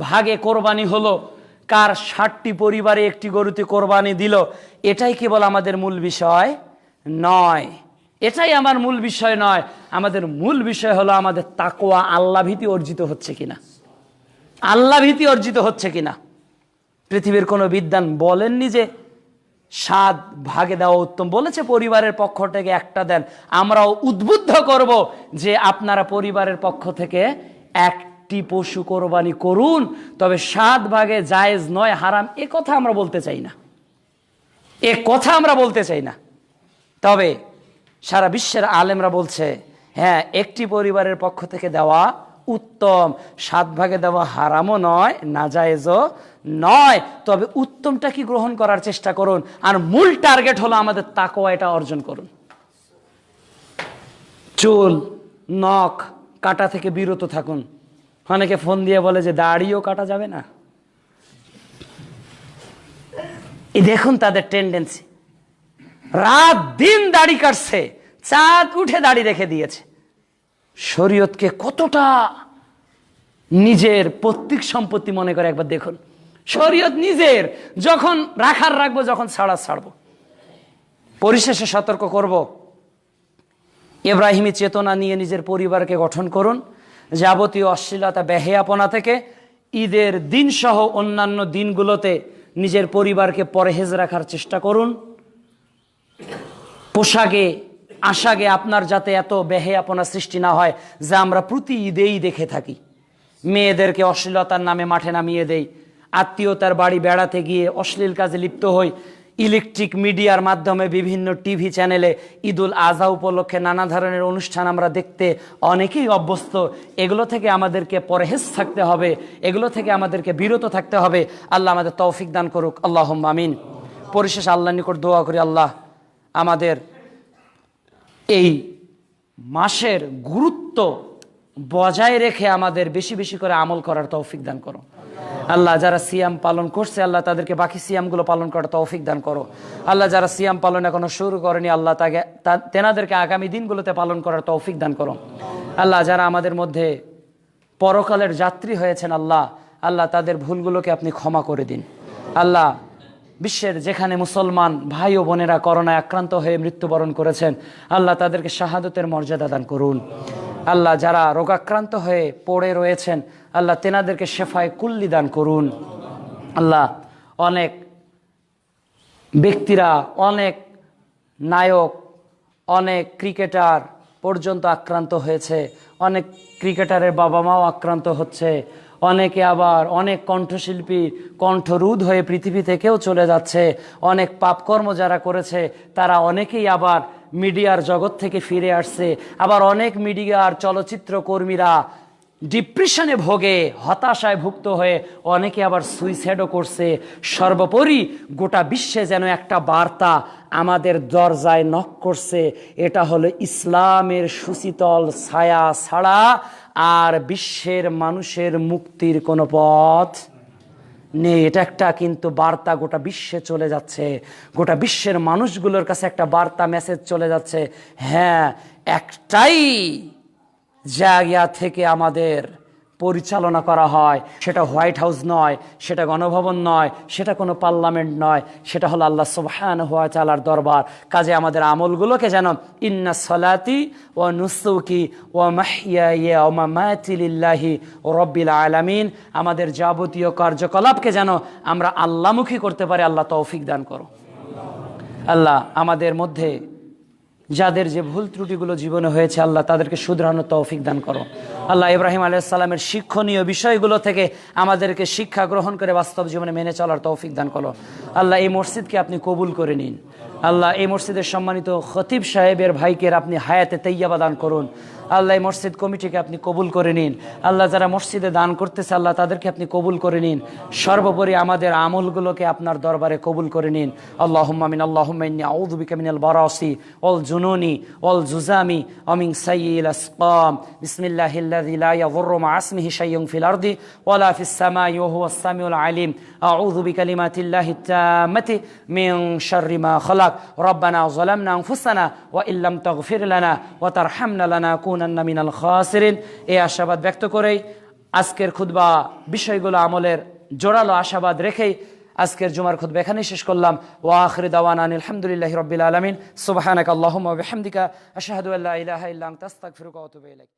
ভাগে কোরবানি হলো, কার 60টি পরিবারে একটি গরুতে কোরবানি দিল, এটাই কেবল আমাদের মূল বিষয় নয়। এটাই আমার মূল বিষয় নয়। আমাদের মূল বিষয় হলো আমাদের তাকওয়া, আল্লাহ ভীতি অর্জিত হচ্ছে কিনা। আল্লাহ ভীতি অর্জিত হচ্ছে কিনা। পৃথিবীর কোনো বিদ্বান বলেননি যে 7 ভাগে দেওয়া উত্তম, বলেছে পরিবারের পক্ষ থেকে একটা দেন। আমরাও উদ্বুদ্ধ করব যে আপনারা পরিবারের পক্ষ থেকে একটি পশু কোরবানি করুন, তবে 7 ভাগে জায়েজ নয়, হারাম, এ কথা আমরা বলতে চাই না, এ কথা আমরা বলতে চাই না। তবে সারা বিশ্বের আলেমরা বলছে হ্যাঁ, একটি পরিবারের পক্ষ থেকে দেওয়া উত্তম, 7 ভাগে দেওয়া হারামও নয়, নাজায়েজও নয়। তবে উত্তমটা কি গ্রহণ করার চেষ্টা করুন, আর মূল টার্গেট হলো আমাদের তাকওয়া, এটা অর্জন করুন। চুল নখ কাটা থেকে বিরত থাকুন। অনেকে ফোন দিয়ে বলে যে দাড়িও কাটা যাবে না। এই দেখুন তাদের টেন্ডেন্সি, রাত দিন দাড়ি কাটছে, চাঁদ উঠে দাড়ি রেখে দিয়েছে। শরীয়তকে কতটা নিজের পৈতৃক সম্পত্তি মনে করে একবার দেখুন। শরীয়ত নিজের, যখন রাখার রাখবো, যখন ছাড়ার ছাড়বো। পরিশেষে সতর্ক করব, ইব্রাহিমী চেতনা নিয়ে নিজের পরিবারকে গঠন করুন। যাবতীয় অশ্লীলতা বেহেয়াপনা থেকে ঈদের দিন সহ অন্যান্য দিনগুলোতে নিজের পরিবারকে পরহেজ রাখার চেষ্টা করুন। পোশাকে আশাকে আপনার যাতে এত বেহেয়াপনা সৃষ্টি না হয়, যা আমরা প্রতি ঈদেই দেখে থাকি। মেয়েদেরকে অশ্লীলতার নামে মাঠে নামিয়ে দেই, আত্মীয়তার বাড়ি বেড়াতে গিয়ে অশ্লীল কাজে লিপ্ত হই, ইলেকট্রিক মিডিয়ার মাধ্যমে বিভিন্ন টিভি চ্যানেলে ঈদুল আজহা উপলক্ষে নানা ধরনের অনুষ্ঠান আমরা দেখতে অনেকেই অভ্যস্ত। এগুলো থেকে আমাদেরকে পরহেজ থাকতে হবে, এগুলো থেকে আমাদেরকে বিরত থাকতে হবে। আল্লাহ আমাদের তৌফিক দান করুক, আল্লাহুম্মা আমিন। পরিশেষে আল্লাহর নিকট দোয়া করি, আল্লাহ আমাদের এই মাসের গুরুত্ব বজায় রেখে আমাদের বেশি বেশি করে আমল করার তৌফিক দান করো। আল্লাহ যারা সিয়াম পালন করছে, আল্লাহ তাদেরকে বাকি সিয়ামগুলো পালন করার তৌফিক দান করো। আল্লাহ যারা সিয়াম পালন এখনো শুরু করেনি, আল্লাহ তেনাদেরকে আগামী দিনগুলোতে পালন করার তৌফিক দান করো। আল্লাহ যারা আমাদের মধ্যে পরকালের যাত্রী হয়েছেন, আল্লাহ তাদের ভুলগুলোকে আপনি ক্ষমা করে দিন। আল্লাহ বিশ্বের যেখানে মুসলমান ভাই ও বোনেরা করোনায় আক্রান্ত হয়ে মৃত্যুবরণ করেছেন, আল্লাহ তাদেরকে শাহাদতের মর্যাদা দান করুন। আল্লাহ যারা রোগাক্রান্ত হয়ে পড়ে রয়েছেন, আল্লাহ তেনাদেরকে শেফায়ে কুল্লি দান করুন। আল্লাহ অনেক ব্যক্তিরা, অনেক নায়ক, অনেক ক্রিকেটার পর্যন্ত আক্রান্ত হয়েছে, অনেক ক্রিকেটারের বাবা মাও আক্রান্ত হচ্ছে, অনেকে আবার অনেক কণ্ঠশিল্পী কণ্ঠরোধ হয়ে পৃথিবী থেকেও চলে যাচ্ছে। অনেক পাপকর্ম যারা করেছে তারা অনেকেই আবার মিডিয়ার জগৎ থেকে ফিরে আসছে। আবার অনেক মিডিয়ার চলচ্চিত্র কর্মীরা ডিপ্রেশনে ভোগে, হতাশায় ভুক্ত হয়ে অনেকে আবার সুইসাইডও করছে। সর্বোপরি গোটা বিশ্বে যেন একটা বার্তা আমাদের দরজায় নক করছে, এটা হলো ইসলামের সুশীতল ছায়া ছাড়া আর বিশ্বের মানুষের মুক্তির কোনো পথ নেই। এটা একটা কিন্তু বার্তা গোটা বিশ্বে চলে যাচ্ছে, গোটা বিশ্বের মানুষগুলোর কাছে একটা বার্তা মেসেজ চলে যাচ্ছে। হ্যাঁ, একটাই জায়গা থেকে আমাদের পরিচালনা করা হয়, সেটা হোয়াইট হাউস নয়, সেটা গণভবন নয়, সেটা কোনো পার্লামেন্ট নয়, সেটা হলো আল্লাহ সুবহানাহু ওয়া তাআলার দরবার। কাজে আমাদের আমলগুলোকে যেন ইন্না সলাতি ওয়া নুসুকি ওয়া মাহইয়ায়া ওয়া মামাতি লিল্লাহি রাব্বিল আলামিন, আমাদের যাবতীয় কার্যকলাপকে যেন আমরা আল্লাহমুখী করতে পারি। আল্লাহ তৌফিক দান করো। আল্লাহ আমাদের মধ্যে যাদের যে ভুল ত্রুটিগুলো জীবনে হয়েছে, আল্লাহ তাদেরকে শুধরানোর তৌফিক দান করো। আল্লাহ ইব্রাহিম আলাইহিস সালামের শিক্ষণীয় বিষয়গুলো থেকে আমাদেরকে শিক্ষা গ্রহণ করে বাস্তব জীবনে মেনে চলার তৌফিক দান করো। আল্লাহ এই মসজিদকে আপনি কবুল করে নিন। আল্লাহ এই মসজিদের সম্মানিত খতিব সাহেবের ভাইকে আপনি হায়াতে তৈয়বা দান করুন। আল্লাহ এই মসজিদ কমিটিকে আপনি কবুল করে নিন। আল্লাহ যারা মসজিদে দান করতেছে, আল্লাহ তাদেরকে আপনি কবুল করে নিন। সর্বোপরি আমাদের আমলগুলোকে আপনার দরবারে কবুল করে নিন। আল্লাহুম্মা আমিন। আল্লাহুম্মা ইন্নী আউযু বিকা মিনাল বারাসি ওয়াল জুনুনি ওয়াল জুজামি ওয়া মিন সাইয়্যিল আসকাম। বিসমিল্লাহিল্লাযী লা ইয়াযুররু মা ইসমিহি শাইয়্যুন ফিল আরদি ওয়া লা ফিস সামাই ওয়া হুয়াস সামিউল আলিম। আউযু বিকালিমাতিল্লাহি তাম্মাতি মিন শাররি মা খালাক। রব্বানা যালামনা আনফুসানা ওয়া ইল্লাম তাগফির লানা ওয়া তারহামনা লানাকুনান্না মিনাল খাসিরিন। এই আশাবাদ ব্যক্ত করেই আজকের খুতবা বিষয়গুলো আমলের জোরালো আশাবাদ রেখেই আজকের জুমার খুতবা এখানেই শেষ করলাম। ওয়া আখিরু দাওয়ানা আলহামদুলিল্লাহি রাব্বিল আলামিন। সুবহানাকা আল্লাহুম্মা ওয়া বিহামদিকা আশহাদু আল্লা ইলাহা ইল্লা আনতা আস্তাগফিরুকা ওয়া আতুবু ইলাইক।